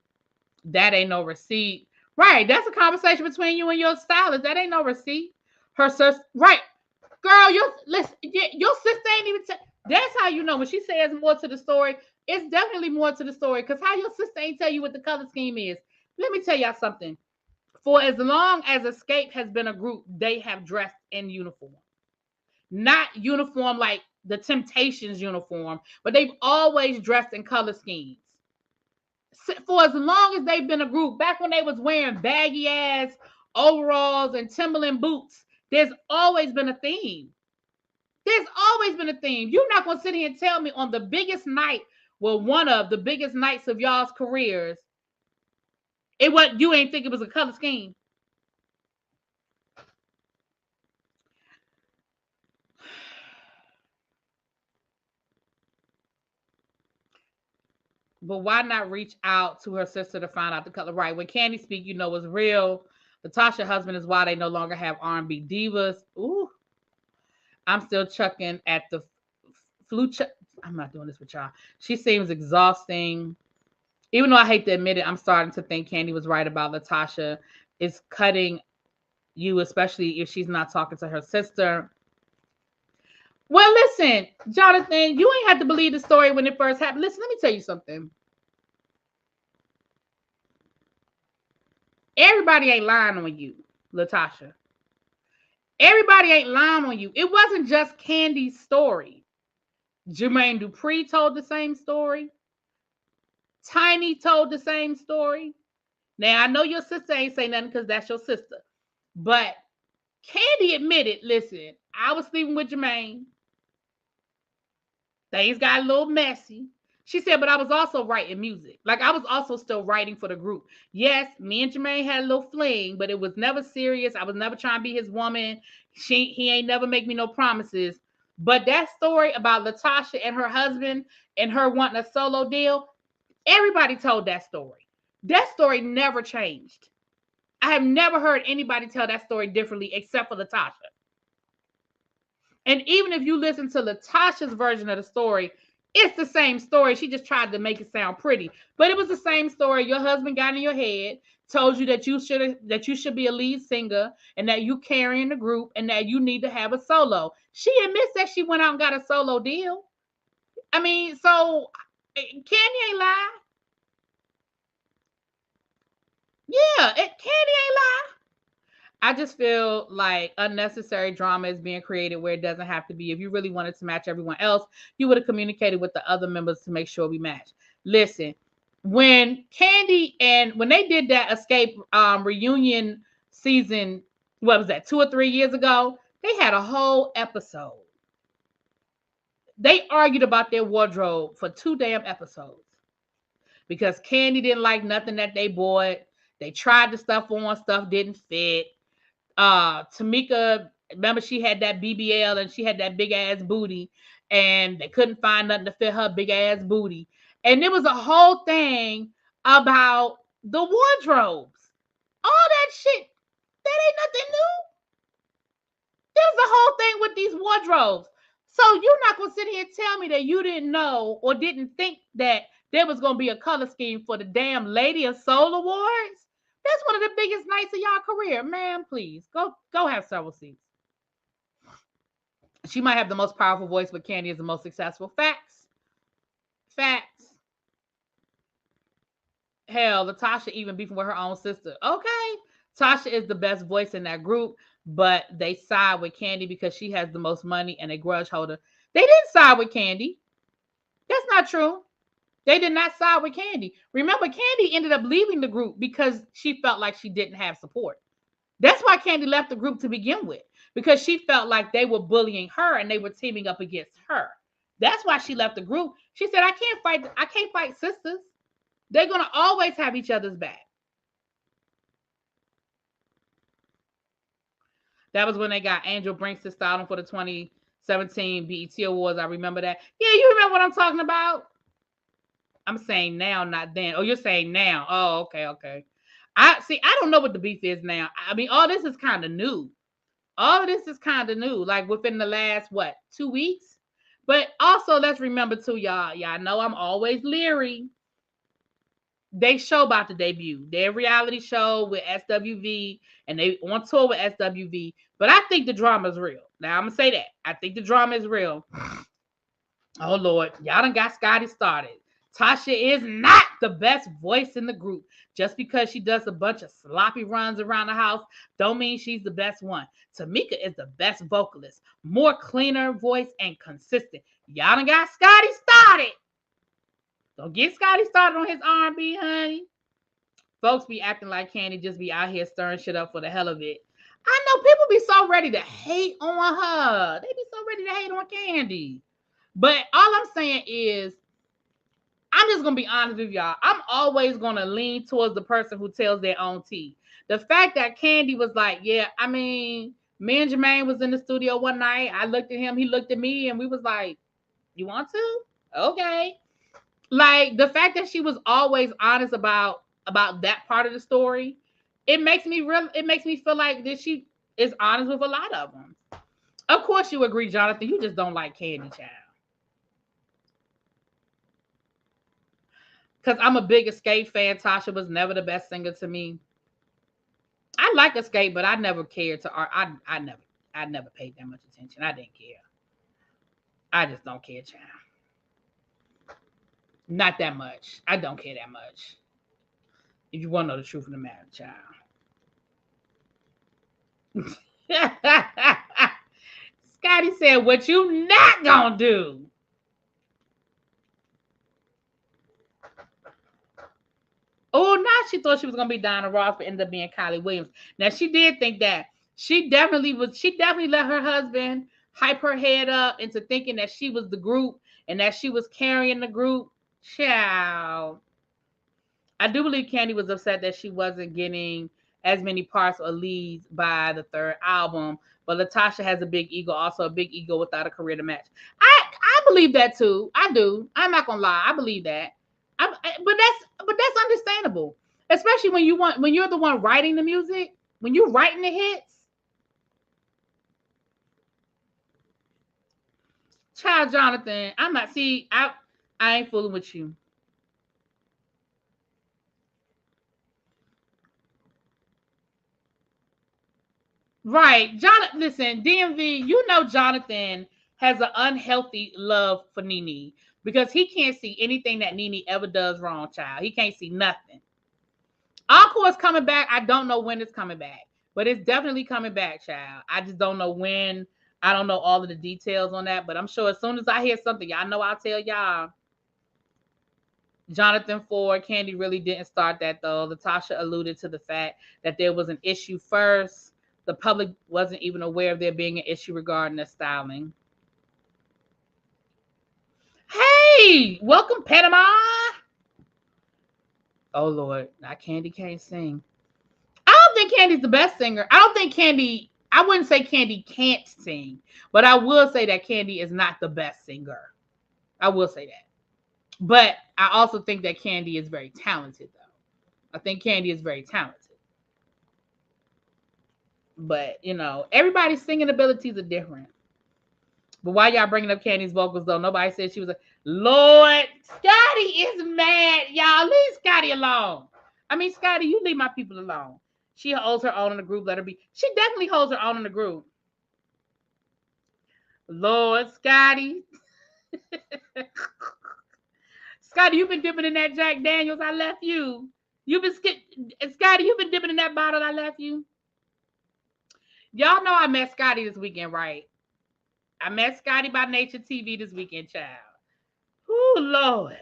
That ain't no receipt. Right. That's a conversation between you and your stylist. That ain't no receipt. Her sister, right. Girl, your sister ain't even. That's how you know when she says more to the story. It's definitely more to the story because how your sister ain't tell you what the color scheme is. Let me tell y'all something. For as long as Escape has been a group, they have dressed in uniform. Not uniform like the Temptations uniform, but they've always dressed in color schemes. For as long as they've been a group, back when they was wearing baggy ass overalls and Timberland boots, there's always been a theme. There's always been a theme. You're not gonna sit here and tell me on the biggest night, well, one of the biggest nights of y'all's careers, you ain't think it was a color scheme. But why not reach out to her sister to find out the color? Right. When Kandi speak, you know it's real. Latasha's husband is why they no longer have R&B divas. Ooh. I'm still chucking at the flute. I'm not doing this with y'all. She seems exhausting. Even though I hate to admit it, I'm starting to think Kandi was right about Latasha is cutting you, especially if she's not talking to her sister. Well, listen, Jonathan, you ain't had to believe the story when it first happened. Listen, let me tell you something. Everybody ain't lying on you, Latasha. Everybody ain't lying on you. It wasn't just Kandi's story. Jermaine Dupri told the same story. Tiny told the same story. Now, I know your sister ain't say nothing because that's your sister. But Kandi admitted, listen, I was sleeping with Jermaine. Things got a little messy. She said, but I was also writing music. Like, I was also still writing for the group. Yes, me and Jermaine had a little fling, but it was never serious. I was never trying to be his woman. He ain't never make me no promises. But that story about Latasha and her husband and her wanting a solo deal, everybody told that story. That story never changed. I have never heard anybody tell that story differently except for Latasha. And even if you listen to Latasha's version of the story, it's the same story. She just tried to make it sound pretty. But it was the same story. Your husband got in your head, told you that you should be a lead singer and that you carrying the group and that you need to have a solo. She admits that she went out and got a solo deal. I mean, so Kanye ain't lie. Yeah, Kanye ain't lie. I just feel like unnecessary drama is being created where it doesn't have to be. If you really wanted to match everyone else, you would have communicated with the other members to make sure we match. Listen, when they did that Escape reunion season, what was that, 2 or 3 years ago? They had a whole episode. They argued about their wardrobe for 2 damn episodes because Kandi didn't like nothing that they bought. They tried the stuff on, stuff didn't fit. Tamika, remember she had that BBL and she had that big ass booty and they couldn't find nothing to fit her big ass booty. And there was a whole thing about the wardrobes. All that shit, that ain't nothing new. There's a whole thing with these wardrobes. So you're not going to sit here and tell me that you didn't know or didn't think that there was going to be a color scheme for the damn Lady of Soul Awards. That's one of the biggest nights of y'all career. Man, please, go have several seats. She might have the most powerful voice, but Kandi is the most successful. Facts. Hell, Latasha even beefing with her own sister. Okay, Tasha is the best voice in that group, but they side with Kandi because she has the most money and a grudge holder. They didn't side with Kandi. That's not true. They did not side with Kandi. Remember, Kandi ended up leaving the group because she felt like she didn't have support. That's why Kandi left the group to begin with, because she felt like they were bullying her and they were teaming up against her. That's why she left the group. She said, I can't fight sisters. They're gonna always have each other's back. That was when they got Angel Brinks to style them for the 2017 BET Awards. I remember that. Yeah, you remember what I'm talking about? I'm saying now, not then. Oh, you're saying now. Oh, okay, okay. I see. I don't know what the beef is now. I mean, all this is kind of new. All of this is kind of new, like within the last 2 weeks. But also, let's remember too, y'all. Y'all know I'm always leery. They show about to debut their reality show with SWV, and they on tour with SWV. But I think the drama is real. Now I'm gonna say that I think the drama is real. Oh Lord, y'all done got Scotty started. Tasha is not the best voice in the group. Just because she does a bunch of sloppy runs around the house, don't mean she's the best one. Tamika is the best vocalist, more cleaner voice and consistent. Y'all done got Scotty started. Don't get Scotty started on his R&B, honey. Folks be acting like Kandi just be out here stirring shit up for the hell of it. I know people be so ready to hate on her. They be so ready to hate on Kandi. But all I'm saying is, I'm just going to be honest with y'all. I'm always going to lean towards the person who tells their own tea. The fact that Kandi was like, yeah, I mean, me and Jermaine was in the studio one night. I looked at him. He looked at me. And we was like, you want to? Okay. Like, the fact that she was always honest about that part of the story, it makes me feel like that she is honest with a lot of them. Of course you agree, Jonathan. You just don't like Kandi, child. Because I'm a big Escape fan. Tasha was never the best singer to me. I like Escape, but I never cared to art. I never paid that much attention. I didn't care. I just don't care, child. Not that much. I don't care that much. If you want to know the truth of the matter, child. Scotty said, what you not gonna do? Oh, now she thought she was gonna be Diana Ross, but ended up being Kylie Williams. Now she did think that. She definitely let her husband hype her head up into thinking that she was the group and that she was carrying the group. Child. I do believe Kandi was upset that she wasn't getting as many parts or leads by the third album. But Latasha has a big ego, also a big ego without a career to match. I believe that too. I do. I'm not gonna lie. I believe that. But that's understandable, especially when you're the one writing the music, when you're writing the hits. Child, Jonathan, I'm not. See, I ain't fooling with you. Right, Jonathan. Listen, DMV. You know, Jonathan has an unhealthy love for Nene because he can't see anything that Nene ever does wrong. Child, he can't see nothing. Encore is coming back. I don't know when it's coming back, but it's definitely coming back, child. I just don't know when. I don't know all of the details on that, but I'm sure as soon as I hear something, y'all know I'll tell y'all. Jonathan Ford, Kandi really didn't start that though. Latasha alluded to the fact that there was an issue first. The public wasn't even aware of there being an issue regarding the styling. Hey, welcome, Panama. Oh Lord, now Kandi can't sing. I don't think Kandi's the best singer. I don't think Kandi. I wouldn't say Kandi can't sing, but I will say that Kandi is not the best singer. I will say that. But I also think that Kandi is very talented, though. I think Kandi is very talented. But, you know, everybody's singing abilities are different. But why y'all bringing up Kandi's vocals, though? Nobody said she was a... Lord, Scotty is mad. Y'all, leave Scotty alone. I mean, Scotty, you leave my people alone. She holds her own in the group. Let her be. She definitely holds her own in the group. Lord, Scotty. Scotty, you've been dipping in that Jack Daniels I left you. Scotty, you've been dipping in that bottle I left you. Y'all know I met Scotty this weekend, right? I met Scotty by Nature TV this weekend, child. Oh, Lord.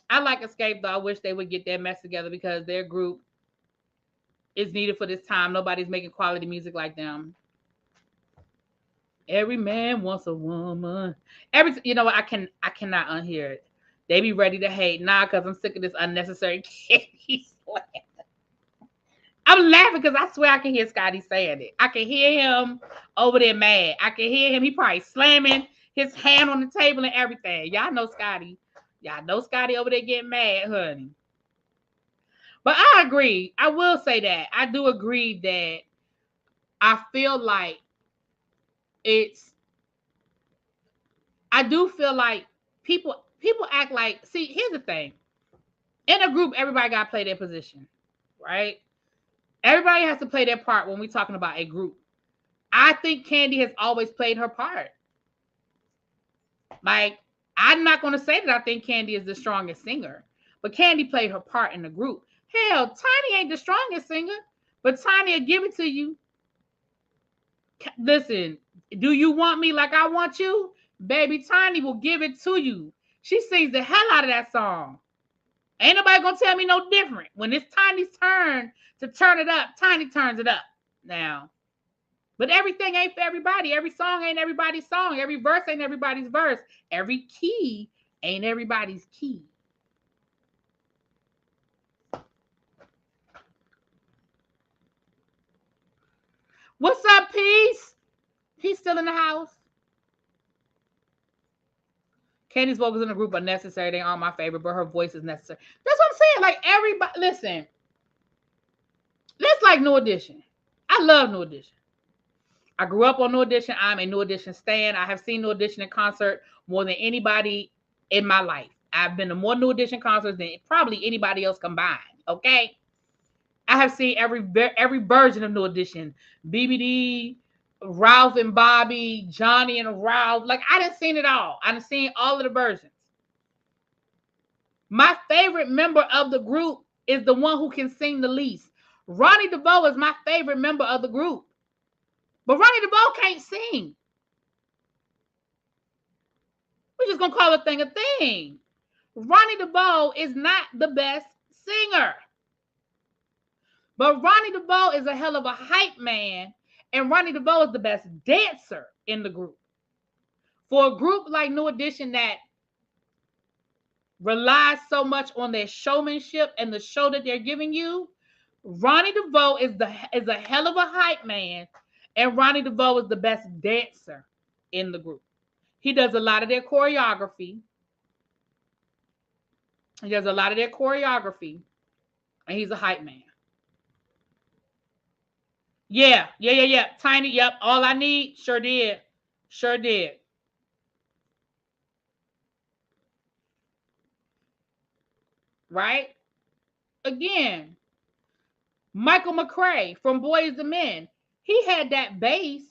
I like Escape, though. I wish they would get their mess together because their group is needed for this time. Nobody's making quality music like them. Every man wants a woman. You know what? I cannot unhear it. They be ready to hate. Nah, because I'm sick of this unnecessary Kandi slander. I'm laughing because I swear I can hear Scotty saying it. I can hear him over there mad. I can hear him. He probably slamming his hand on the table and everything. Y'all know Scotty. Y'all know Scotty over there getting mad, honey. But I agree. I will say that. I do agree that I feel like I do feel like people act like, see, here's the thing. In a group, everybody got to play their position, right? Everybody has to play their part when we're talking about a group. I think Kandi has always played her part. Like, I'm not going to say that I think Kandi is the strongest singer, but Kandi played her part in the group. Hell, Tiny ain't the strongest singer, but Tiny will give it to you. Listen, do you want me like I want you? Baby, Tiny will give it to you. She sings the hell out of that song. Ain't nobody going to tell me no different. When it's Tiny's turn to turn it up, Tiny turns it up now. But everything ain't for everybody. Every song ain't everybody's song. Every verse ain't everybody's verse. Every key ain't everybody's key. What's up, Peace? He's still in the house. Kandi's vocals in the group are necessary. They aren't my favorite, but her voice is necessary. That's what I'm saying. Like, everybody, listen. Let's like New Edition. I love New Edition. I grew up on New Edition. I'm a New Edition stan. I have seen New Edition in concert more than anybody in my life. I've been to more New Edition concerts than probably anybody else combined. Okay, I have seen every version of New Edition. BBD, Ralph and Bobby, Johnny and Ralph. Like, I done seen it all. I done seen all of the versions. My favorite member of the group is the one who can sing the least. Ronnie DeVoe is my favorite member of the group. But Ronnie DeVoe can't sing. We're just going to call a thing a thing. Ronnie DeVoe is not the best singer. But Ronnie DeVoe is a hell of a hype man. And Ronnie DeVoe is the best dancer in the group. For a group like New Edition that relies so much on their showmanship and the show that they're giving you, Ronnie DeVoe is a hell of a hype man. And Ronnie DeVoe is the best dancer in the group. He does a lot of their choreography. And he's a hype man. Yeah. Tiny, yep. All I Need, sure did. Right? Again, Michael McCray from Boyz II Men. He had that bass,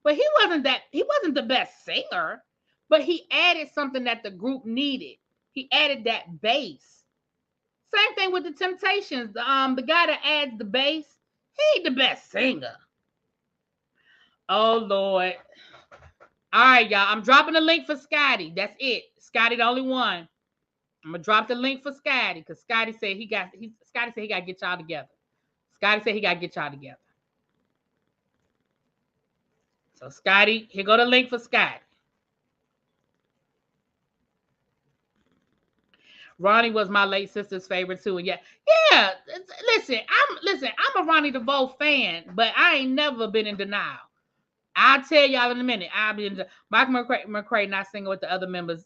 but he wasn't the best singer, but he added something that the group needed. He added that bass. Same thing with the Temptations. The guy that adds the bass, he ain't the best singer. Oh, Lord. All right, y'all. I'm dropping the link for Scotty. That's it. Scotty, the only one. I'm gonna drop the link for Scotty because Scotty said he got to get y'all together. So Scotty, here go the link for Scotty. Ronnie was my late sister's favorite too. And yeah. Listen, I'm a Ronnie DeVoe fan, but I ain't never been in denial. I'll tell y'all in a minute. Michael McCray not singing with the other members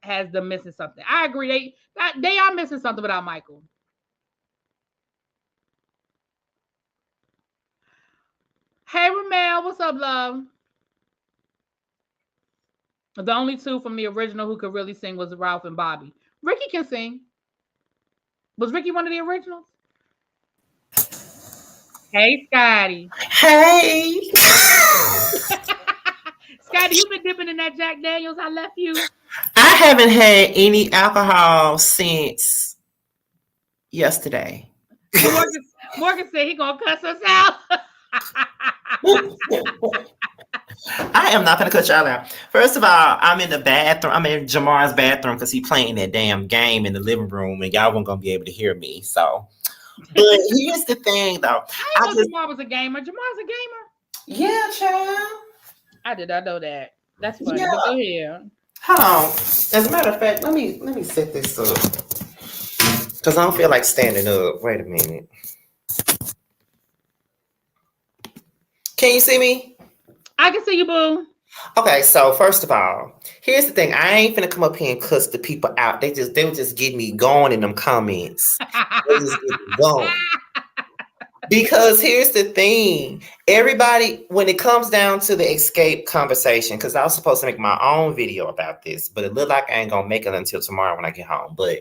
has them missing something. I agree. They are missing something without Michael. Hey, Ramel, what's up, love? The only two from the original who could really sing was Ralph and Bobby. Ricky can sing. Was Ricky one of the originals? Hey, Scotty. Hey. Scotty, you been dipping in that Jack Daniels I left you? I haven't had any alcohol since yesterday. Morgan said he gonna cuss us out. I am not gonna cut y'all out. First of all, I'm in the bathroom. I'm in Jamar's bathroom because he's playing that damn game in the living room, and y'all weren't gonna be able to hear me. So, but here's the thing, though. I didn't know Jamar was a gamer. Jamar's a gamer. Yeah, child. I did not know that. That's funny. Yeah. But go ahead. Hold on. As a matter of fact, let me set this up. Because I don't feel like standing up. Wait a minute. Can you see me? I can see you, boo. Okay, so first of all, here's the thing. I ain't finna come up here and cuss the people out. They were just getting me going in them comments. They just get me going. Because here's the thing. Everybody, when it comes down to the escape conversation, because I was supposed to make my own video about this, but it looked like I ain't gonna make it until tomorrow when I get home. But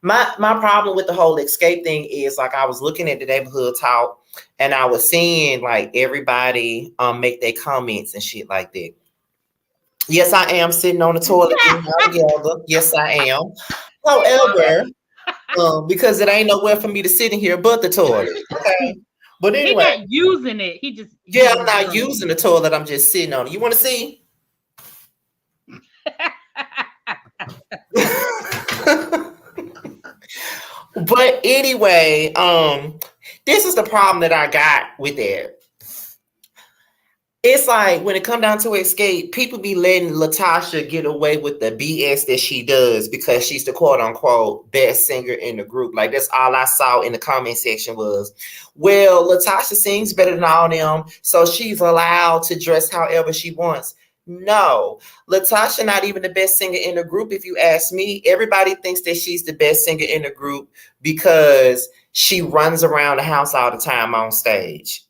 my problem with the whole escape thing is like I was looking at the neighborhood talk and I was seeing like everybody make their comments and shit like that. Yes, I am sitting on the toilet getting out together. Yes, I am. However, because it ain't nowhere for me to sit in here but the toilet. Okay. But He anyway, not using it. He just I'm not using the toilet. I'm just sitting on it. You want to see? But anyway, this is the problem that I got with it. It's like when it come down to escape, people be letting Latasha get away with the BS that she does because she's the quote unquote best singer in the group. Like that's all I saw in the comment section was, well, Latasha sings better than all them, so she's allowed to dress however she wants. No, Latasha not even the best singer in the group. If you ask me, everybody thinks that she's the best singer in the group because she runs around the house all the time on stage.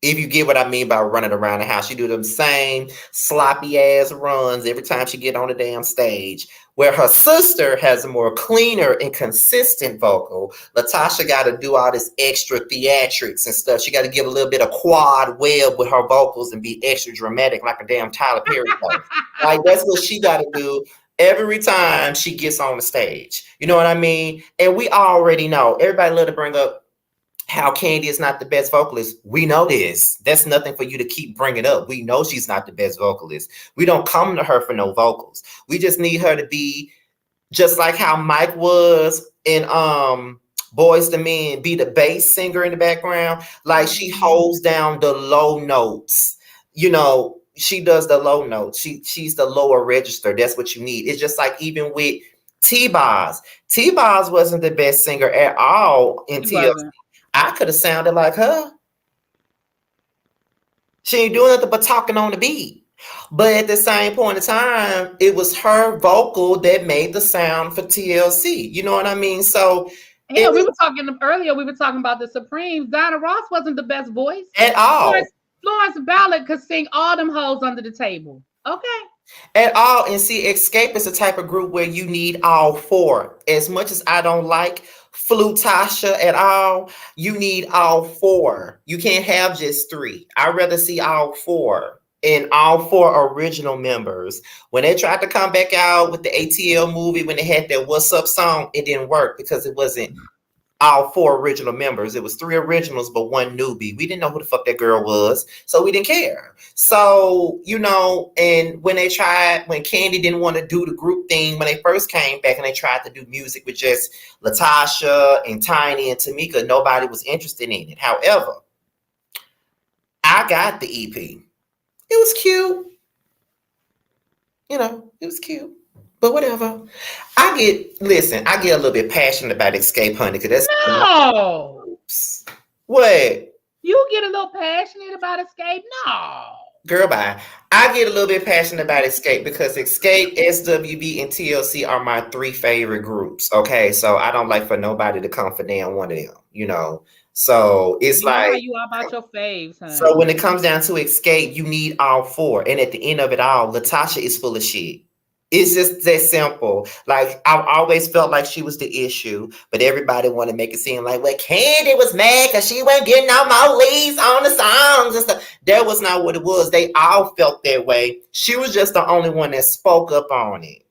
If you get what I mean by running around the house, she do them same sloppy ass runs every time she get on the damn stage. Where her sister has a more cleaner and consistent vocal, Latasha got to do all this extra theatrics and stuff. She got to give a little bit of quad web with her vocals and be extra dramatic like a damn Tyler Perry voice. Like that's what she got to do every time she gets on the stage. You know what I mean? And we already know. Everybody love to bring up how Kandi is not the best vocalist. We know this. That's nothing for you to keep bringing up. We know she's not the best vocalist. We don't come to her for no vocals. We just need her to be just like how Mike was in Boys to Men, be the bass singer in the background. Like she holds down the low notes. You know, she does the low notes. She's the lower register. That's what you need. It's just like even with T-Boz. T-Boz wasn't the best singer at all until I could have sounded like her. She ain't doing nothing but talking on the beat. But at the same point in time, it was her vocal that made the sound for TLC. You know what I mean? So yeah, we were talking earlier. We were talking about the Supremes. Diana Ross wasn't the best voice at all. Florence Ballard could sing all them hoes under the table. Okay. At all. And see, Escape is the type of group where you need all four. As much as I don't like Flutasha at all, you need all four. You can't have just three. I'd rather see all four and all four original members. When they tried to come back out with the ATL movie, when they had their What's Up song, it didn't work because it wasn't all four original members. It was three originals, but one newbie. We didn't know who the fuck that girl was, so we didn't care. So, you know, and when Kandi didn't want to do the group thing when they first came back and they tried to do music with just Latasha and Tiny and Tamika, nobody was interested in it. However, I got the EP. It was cute. You know, it was cute. But whatever. I get a little bit passionate about Escape, honey, because that's no. What? You get a little passionate about Escape? No. Girl, bye. I get a little bit passionate about Escape because Escape, SWV, and TLC are my three favorite groups. Okay, so I don't like for nobody to come for damn one of them, you know. So it's like you are about your faves, honey. So when it comes down to Escape, you need all four. And at the end of it all, Latasha is full of shit. It's just that simple. Like, I've always felt like she was the issue, but everybody want to make it seem like, well, Kandi was mad because she wasn't getting no more leads on the songs and stuff. That was not what it was. They all felt that way. She was just the only one that spoke up on it.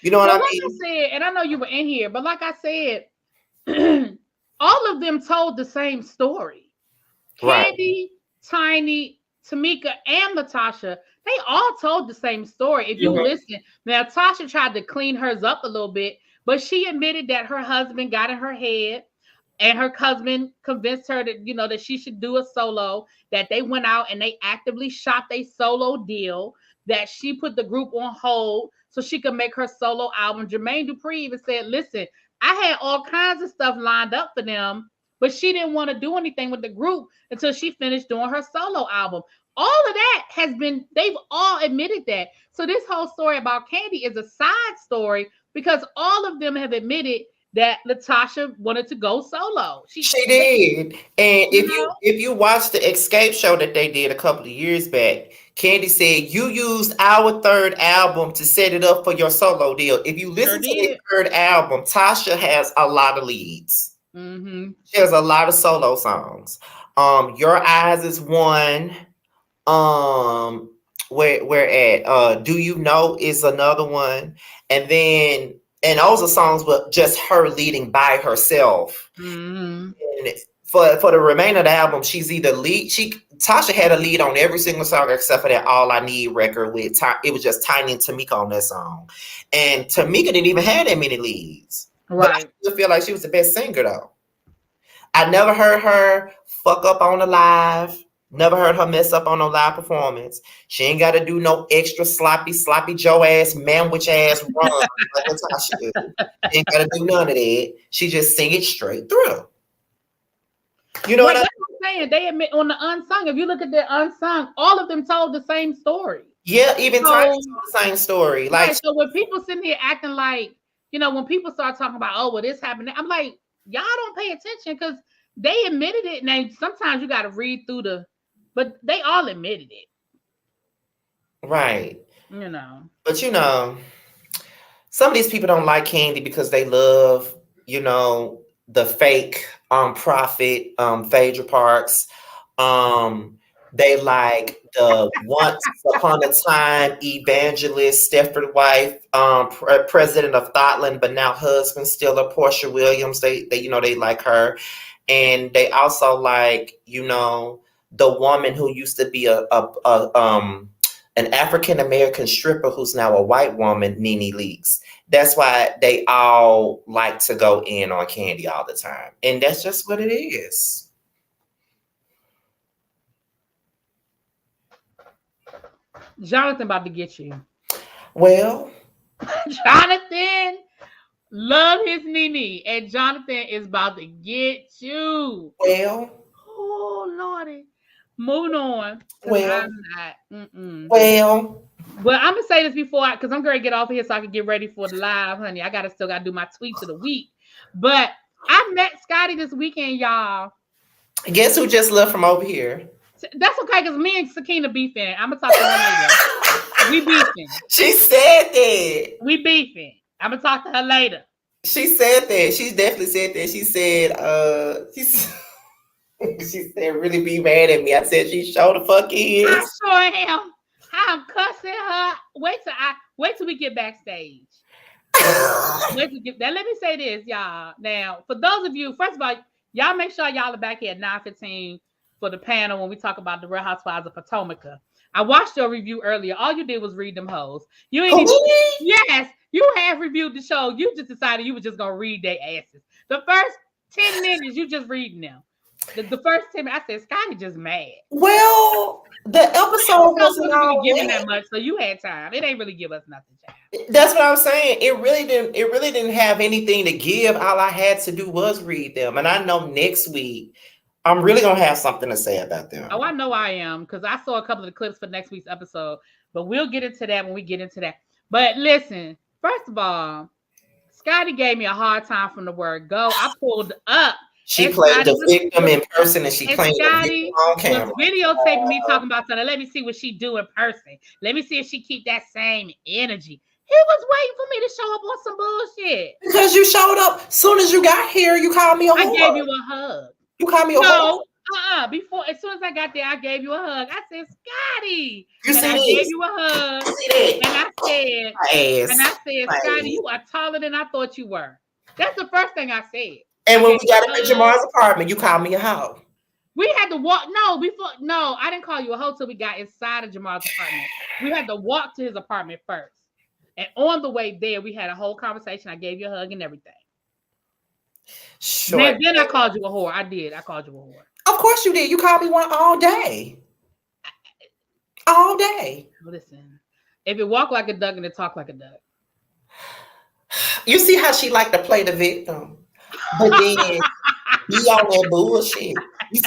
You know what I mean? Like I said, and I know you were in here, but like I said, all of them told the same story. Right. Kandi, Tiny, Tamika, and Latasha, they all told the same story. If you listen, now Tasha tried to clean hers up a little bit, but she admitted that her husband got in her head and her husband convinced her that, you know, that she should do a solo, that they went out and they actively shot their solo deal. that she put the group on hold so she could make her solo album. Jermaine Dupri even said, listen, I had all kinds of stuff lined up for them, but she didn't want to do anything with the group until she finished doing her solo album. All of that has been, they've all admitted that. So this whole story about Kandi is a side story because all of them have admitted that Latasha wanted to go solo. She did. And if you watch the Escape show that they did a couple of years back, Kandi said you used our third album to set it up for your solo deal. If you listen to the third album, Tasha has a lot of leads. Mm-hmm. She has a lot of solo songs. Your Eyes is one. Where at? Do You Know is another one. And those are songs with just her leading by herself. Mm-hmm. And for the remainder of the album, she's either lead. Tasha had a lead on every single song except for that All I Need record with it was just Tiny and Tamika on that song. And Tamika didn't even have that many leads. Right. But I still feel like she was the best singer though. I never heard her fuck up on the live. Never heard her mess up on no live performance. She ain't got to do no extra sloppy Joe ass, manwich ass run like Natasha do. She ain't got to do none of that. She just sing it straight through. You know what I'm saying? They admit on the unsung. If you look at the unsung, all of them told the same story. Yeah, even Tiny told the same story. Like, right, so when people sitting here acting like, when people start talking about, oh, well, this happened, I'm like, y'all don't pay attention because they admitted it. Now, sometimes you got to read through but they all admitted it. Right. But some of these people don't like Kandi because they love, the fake prophet, Phaedra Parks. They like the once upon a time evangelist, Stefford wife, president of Thotland, but now husband still a Portia Williams. They like her. And they also like, the woman who used to be an African American stripper who's now a white woman, Nene Leakes. That's why they all like to go in on Kandi all the time, and that's just what it is. Jonathan about to get you. Well, Jonathan love his Nene, and Jonathan is about to get you. Well, oh Lordy. Moving on. Well, but I'm gonna say this before, because I'm gonna get off of here so I can get ready for the live, honey. I still gotta do my tweets of the week. But I met Scotty this weekend, y'all. Guess who just left from over here? That's okay, because me and Sakina beefing. I'm gonna talk to her later. We beefing. She said that. We beefing. I'm gonna talk to her later. She said that. She definitely said that. She said, she said, really be mad at me. I said, she sure the fuck is. I sure am. I'm cussing her. Wait till we get backstage. Now, let me say this, y'all. Now, for those of you, first of all, y'all make sure y'all are back here at 9:15 for the panel when we talk about the Real Housewives of Potomac. I watched your review earlier. All you did was read them hoes. You ain't yes, you have reviewed the show. You just decided you were just gonna read their asses. The first 10 minutes, you just reading them. The first 10 minutes, I said, Scotty just mad. Well, the episode wasn't really giving that much, so you had time. It ain't really give us nothing, child. That's what I'm saying. It really didn't have anything to give. All I had to do was read them. And I know next week I'm really gonna have something to say about them. Oh, I know I am, because I saw a couple of the clips for next week's episode, but we'll get into that when we get into that. But listen, first of all, Scotty gave me a hard time from the word go. I pulled up. She played the victim in person, and she played the victim on camera. Was videotaping me talking about something. Let me see what she do in person. Let me see if she keep that same energy. He was waiting for me to show up on some bullshit. Because you showed up soon as you got here. You called me a whore. I gave you a hug. You called me a whore. Before, as soon as I got there, I gave you a hug. I said, Scotty. I gave you a hug. And I said, Scotty, you are taller than I thought you were. That's the first thing I said. And when we got up at Jamar's apartment, you called me a hoe. We had to walk. No, I didn't call you a hoe till we got inside of Jamar's apartment. We had to walk to his apartment first. And on the way there, we had a whole conversation. I gave you a hug and everything. Sure. Then I called you a whore. I did. I called you a whore. Of course you did. You called me one all day. All day. Listen, If it walk like a duck and it talk like a duck. You see how she like to play the victim, but then be on that bullshit. You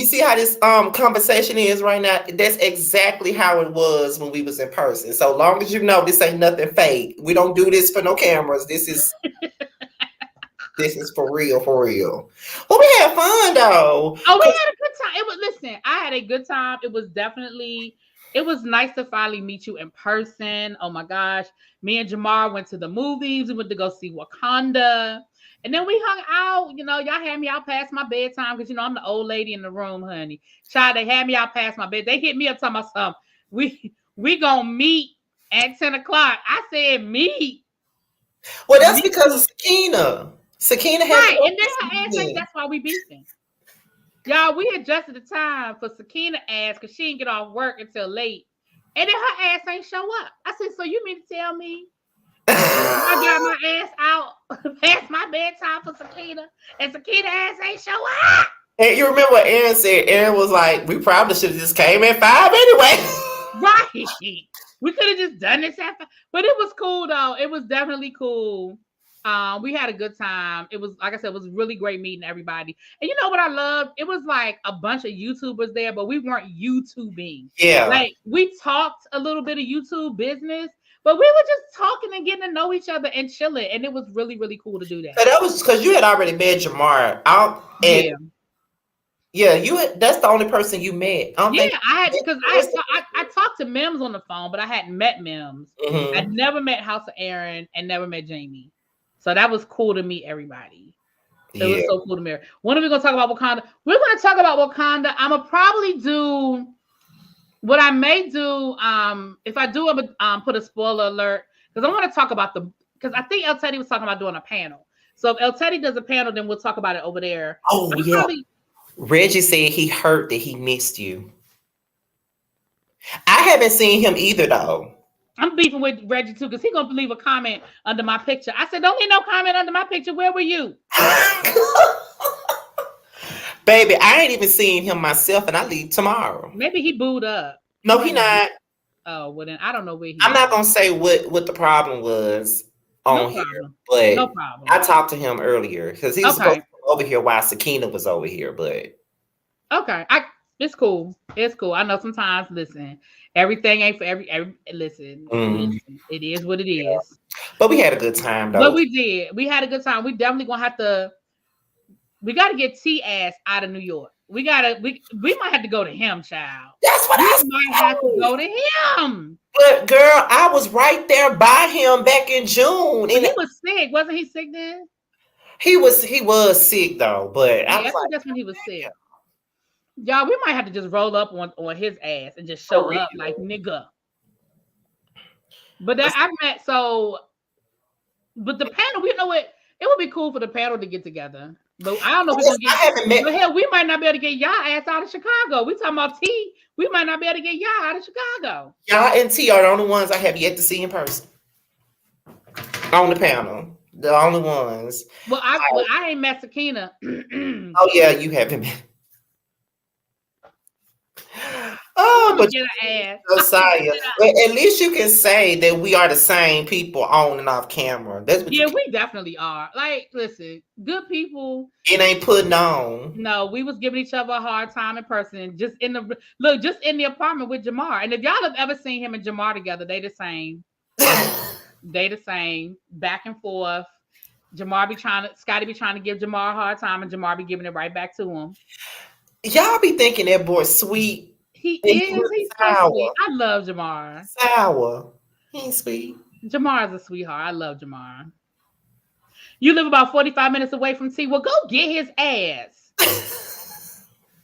see how this conversation is right now. That's exactly how it was when we was in person. So long as you know this ain't nothing fake. We don't do this for no cameras. This is for real, for real. Well, we had fun though. Oh, we had a good time. I had a good time. It was nice to finally meet you in person. Oh my gosh. Me and Jamar went to the movies. We went to go see Wakanda. And then we hung out. You know, y'all had me out past my bedtime because, you know, I'm the old lady in the room, honey. Child, they had me out past my bed. They hit me up talking about something. We gonna meet at 10 o'clock. I said meet. Well, that's because of Sakina. Sakina had right. And then her ass ain't, that's why we beefing. Y'all, we adjusted the time for Sakina ass because she didn't get off work until late. And then her ass ain't show up. I said, so you mean to tell me I got my ass out past my bedtime for Sakina and Sakina ass ain't show up? And you remember what Aaron said? Aaron was like, we probably should have just came at 5 anyway. Right. We could have just done this at 5. But it was cool though. It was definitely cool. We had a good time. It was, like I said, it was really great meeting everybody. And you know what I loved? It was like a bunch of YouTubers there, but we weren't YouTubing. Yeah. Like we talked a little bit of YouTube business, but we were just talking and getting to know each other and chilling. And it was really, really cool to do that. So that was because you had already met Jamar out. And that's the only person you met. I talked to Mims on the phone, but I hadn't met Mims. Mm-hmm. I'd never met House of Aaron and never met Jamie. So that was cool to meet everybody. It was so cool to meet. When are we going to talk about Wakanda? We're going to talk about Wakanda. I'm going to probably do what I may do. If I do, I'm going to put a spoiler alert because I want to talk about because I think El Teddy was talking about doing a panel. So if El Teddy does a panel, then we'll talk about it over there. Oh, yeah. Reggie said he hurt that he missed you. I haven't seen him either, though. I'm beefing with Reggie too because he's gonna leave a comment under my picture. I said, don't leave no comment under my picture. Where were you? Baby, I ain't even seen him myself, and I leave tomorrow. Maybe he booed up. No, he not. Oh, well then I don't know where he. I'm not gonna say what the problem was on here, but no problem. I talked to him earlier because he was supposed to come over here while Sakina was over here, but okay, it's cool. It's cool. I know sometimes. Listen. Everything ain't for every listen, it is what it is. Yeah. But we had a good time though. But we did. We had a good time. We definitely gonna have to gotta get T ass out of New York. We might have to go to him, child. That's what we might have to go to him. But girl, I was right there by him back in June. And he was sick. Wasn't he sick then? He was sick though, but I was like, that's when he was sick. Y'all, we might have to just roll up on his ass and just show up like nigga. But that but the panel, you know what? It would be cool for the panel to get together. But I don't know if we're gonna get. But hell, we might not be able to get y'all ass out of Chicago. We talking about T. We might not be able to get y'all out of Chicago. Y'all and T are the only ones I have yet to see in person on the panel. The only ones. Well, I ain't met Sakina. Oh yeah, you haven't met. Oh, but Josiah. But at least you can say that we are the same people on and off camera. That's what we definitely are. Like, listen, good people. It ain't putting on. No, we was giving each other a hard time in person. Just in the apartment with Jamar. And if y'all have ever seen him and Jamar together, they the same. They the same. Back and forth. Scotty be trying to give Jamar a hard time, and Jamar be giving it right back to him. Y'all be thinking that boy sweet. He is. He's so sweet. I love Jamar. Sour. He's sweet. Jamar's a sweetheart. I love Jamar. You live about 45 minutes away from T. Well, go get his ass.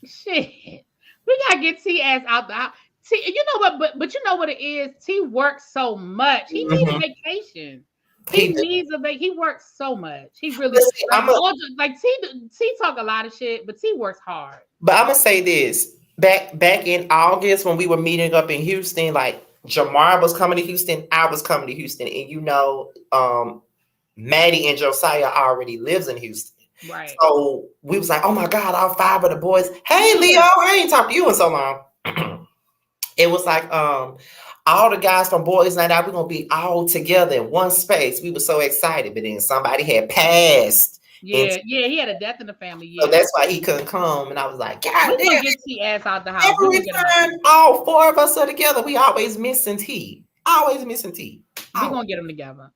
Shit. We gotta get T ass out the house. T, you know what? But you know what it is? T works so much. He needs a vacation. He works so much. He really T talk a lot of shit, but T works hard. But I'm gonna say this. Back in August when we were meeting up in Houston, like Jamar was coming to Houston, I was coming to Houston, and you know, Maddie and Josiah already lives in Houston. Right. So we was like, oh my God, all 5 of the boys. Hey Leo, I ain't talked to you in so long. It was like, all all the guys from Boys Night Out, we're gonna be all together in one space. We were so excited, but then somebody had passed. Yeah, he had a death in the family. Yeah, so that's why he couldn't come. And I was like, God we're damn, gonna get T ass out the house. every time all four of us are together, we always missing T. Always missing T. We're gonna get them together.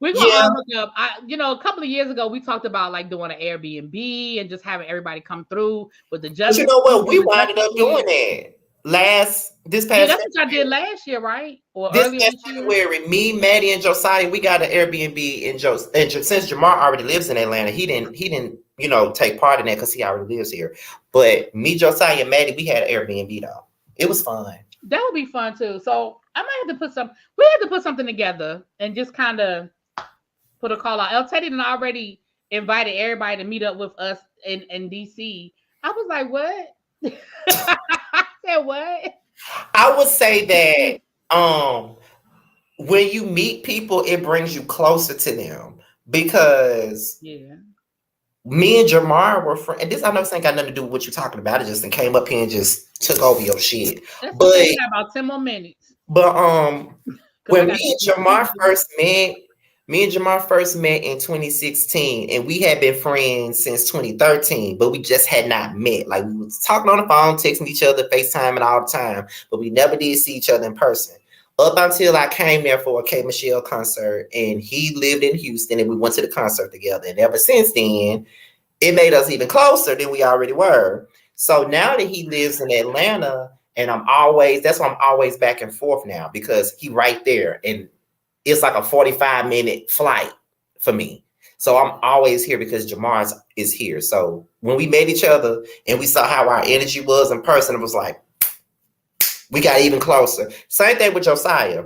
We're gonna hook up. A couple of years ago, we talked about like doing an Airbnb and just having everybody come through with the justice. But you know what? We winded up doing that this past. Yeah, that's what I did last year, right? Or this earlier past January. Me, Maddie, and Josiah, we got an Airbnb in and since Jamar already lives in Atlanta, he didn't take part in that because he already lives here. But me, Josiah, and Maddie, we had an Airbnb though. It was fun. That would be fun too. So I might have to we had to put something together and just kind of put a call out. El Teddy done already invited everybody to meet up with us in DC. I was like, what? I said, what? I would say that when you meet people, it brings you closer to them because me and Jamar were friends. And this I know this ain't got nothing to do with what you're talking about. It just came up here and just took over your shit. That's okay. About 10 more minutes. But when me and Jamar first met in 2016, and we had been friends since 2013, but we just had not met. Like we was talking on the phone, texting each other, FaceTiming all the time, but we never did see each other in person. Up until I came there for a K Michelle concert, and he lived in Houston, and we went to the concert together. And ever since then, it made us even closer than we already were. So now that he lives in Atlanta, and that's why I'm always back and forth now, because he right there, and it's like a 45-minute flight for me. So I'm always here because Jamar is here. So when we met each other and we saw how our energy was in person, it was like, we got even closer. Same thing with Josiah.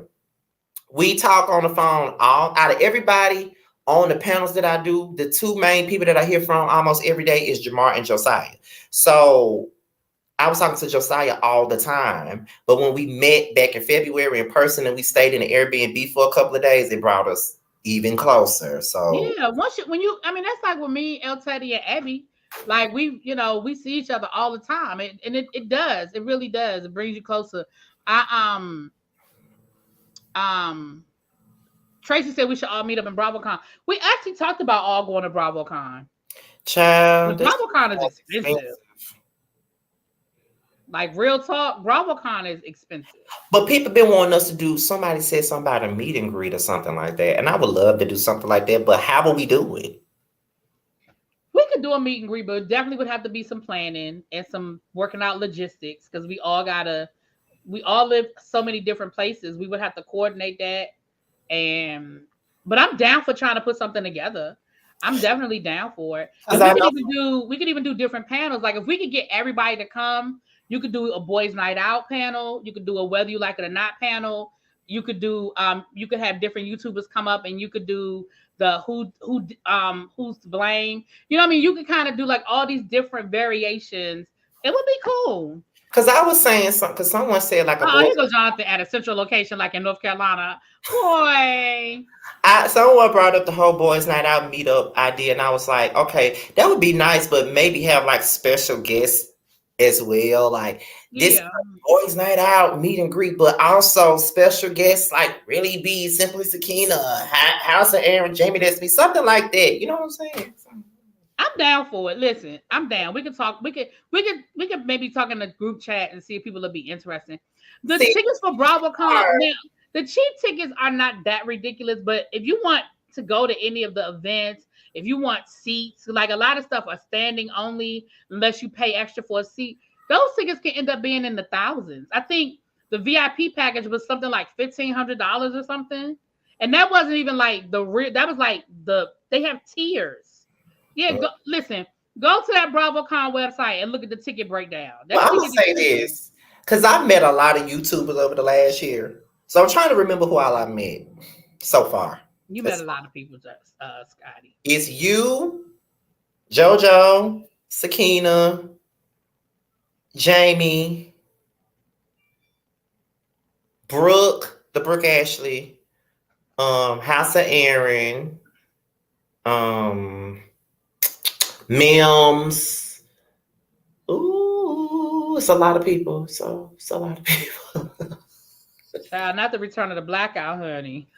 We talk on the phone out of everybody on the panels that I do. The two main people that I hear from almost every day is Jamar and Josiah. So I was talking to Josiah all the time, but when we met back in February in person and we stayed in an Airbnb for a couple of days, it brought us even closer. So yeah, that's like with me, El Teddy, and Abby. Like we see each other all the time, and it does, it really does. It brings you closer. Tracy said we should all meet up in BravoCon. We actually talked about all going to BravoCon. Child, BravoCon is expensive. Like real talk, BravoCon is expensive. But people been wanting us to do. Somebody said something about a meet and greet or something like that, and I would love to do something like that. But how will we do it? We could do a meet and greet, but it definitely would have to be some planning and some working out logistics because we all live so many different places. We would have to coordinate that. But I'm down for trying to put something together. I'm definitely down for it. We could even do different panels. Like if we could get everybody to come, you could do a boys' night out panel. You could do a whether you like it or not panel. You could do you could have different YouTubers come up, and you could do the who's to blame. You know what I mean? You could kind of do like all these different variations. It would be cool. Because I was saying something, because someone said like here goes Jonathan at a central location like in North Carolina. Boy. Someone brought up the whole boys' night out meetup idea, and I was like, okay, that would be nice, but maybe have like special guests as well. Like this boys' night out meet and greet, but also special guests like Really Be, Simply Sakina, House of Aaron, Jamie Destiny, something like that. You know what I'm saying? I'm down for it. Listen, I'm down. We could talk. We could maybe talk in the group chat and see if people will be interested. The tickets for BravoCon, now, the cheap tickets are not that ridiculous, but if you want to go to any of the events, if you want seats, like a lot of stuff are standing only unless you pay extra for a seat. Those tickets can end up being in the thousands. I think the VIP package was something like $1,500 or something, and that wasn't even like the real. That was like they have tiers. Yeah, go to that BravoCon website and look at the ticket breakdown. I'm gonna say this because I've met a lot of YouTubers over the last year, so I'm trying to remember who all I met so far. You met a lot of people, Scotty. It's you, JoJo, Sakina, Jamie, Brooke Ashley, House of Aaron, Mims. Ooh, it's a lot of people. So it's a lot of people. Child, not the return of the blackout, honey.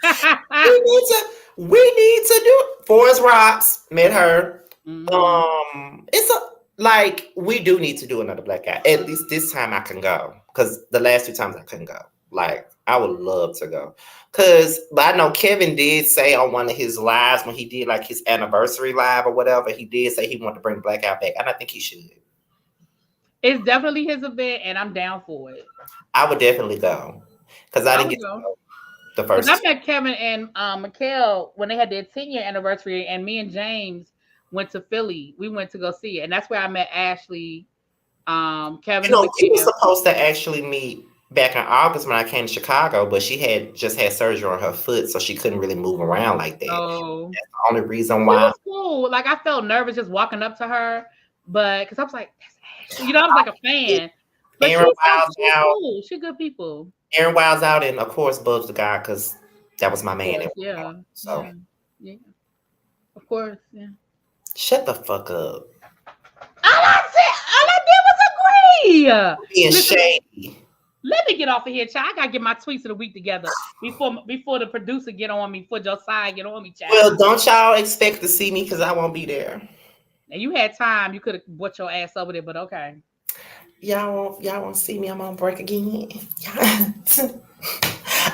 We need to do Forest Rocks. Met her. It's like we do need to do another blackout. At least this time I can go because the last 2 times I couldn't go. Like I would love to go but I know Kevin did say on one of his lives when he did like his anniversary live or whatever, he did say he wanted to bring the blackout back, and I think he should. It's definitely his event, and I'm down for it. I would definitely go because I didn't get to go the first. I met Kevin and Mikhail when they had their 10-year anniversary, and me and James went to Philly. We went to go see it, and that's where I met Ashley, Kevin. We were supposed to actually meet back in August when I came to Chicago, but she had just had surgery on her foot, so she couldn't really move around like that. Oh, that's the only reason why. It was cool. Like I felt nervous just walking up to her, but because I was like, that's Ashley. You know, I was like a fan. But Aaron Wild's out. Cool. She's good people. Aaron Wild's out, and of course, Bubs the guy, because that was my man. Yeah. So. Yeah. Of course. Yeah. Shut the fuck up. All I did was agree. Being shady. Let me get off of here, child. I gotta get my tweets of the week together before the producer get on me, before Josiah get on me, child. Well, don't y'all expect to see me because I won't be there. And you had time. You could have brought your ass over there, but okay. Y'all won't see me. I'm on break again.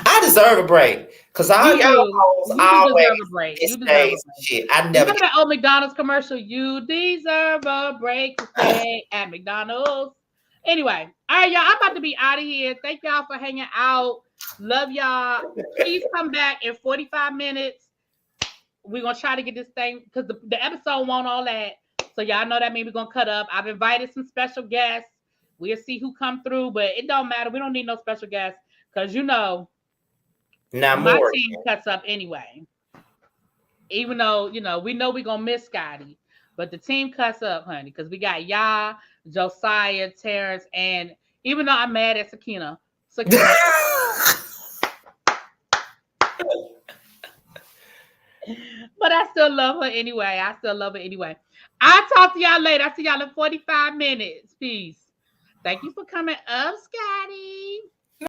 I deserve a break because all y'all always deserve a break. You deserve a break. Shit. I never. Remember that old McDonald's commercial? You deserve a break to stay at McDonald's. Anyway, all right, y'all. I'm about to be out of here. Thank y'all for hanging out. Love y'all. Please come back in 45 minutes. We're gonna try to get this thing because the episode won't all that. So y'all know that means we're gonna cut up. I've invited some special guests. We'll see who come through, but it don't matter. We don't need no special guests because my team cuts up anyway. Even though we know we're gonna miss Scotty, but the team cuts up, honey, because we got Ya, Josiah, Terrence, and even though I'm mad at Sakina. But I still love her anyway. I'll talk to y'all later. I'll see y'all in 45 minutes. Peace. Thank you for coming up, Scotty.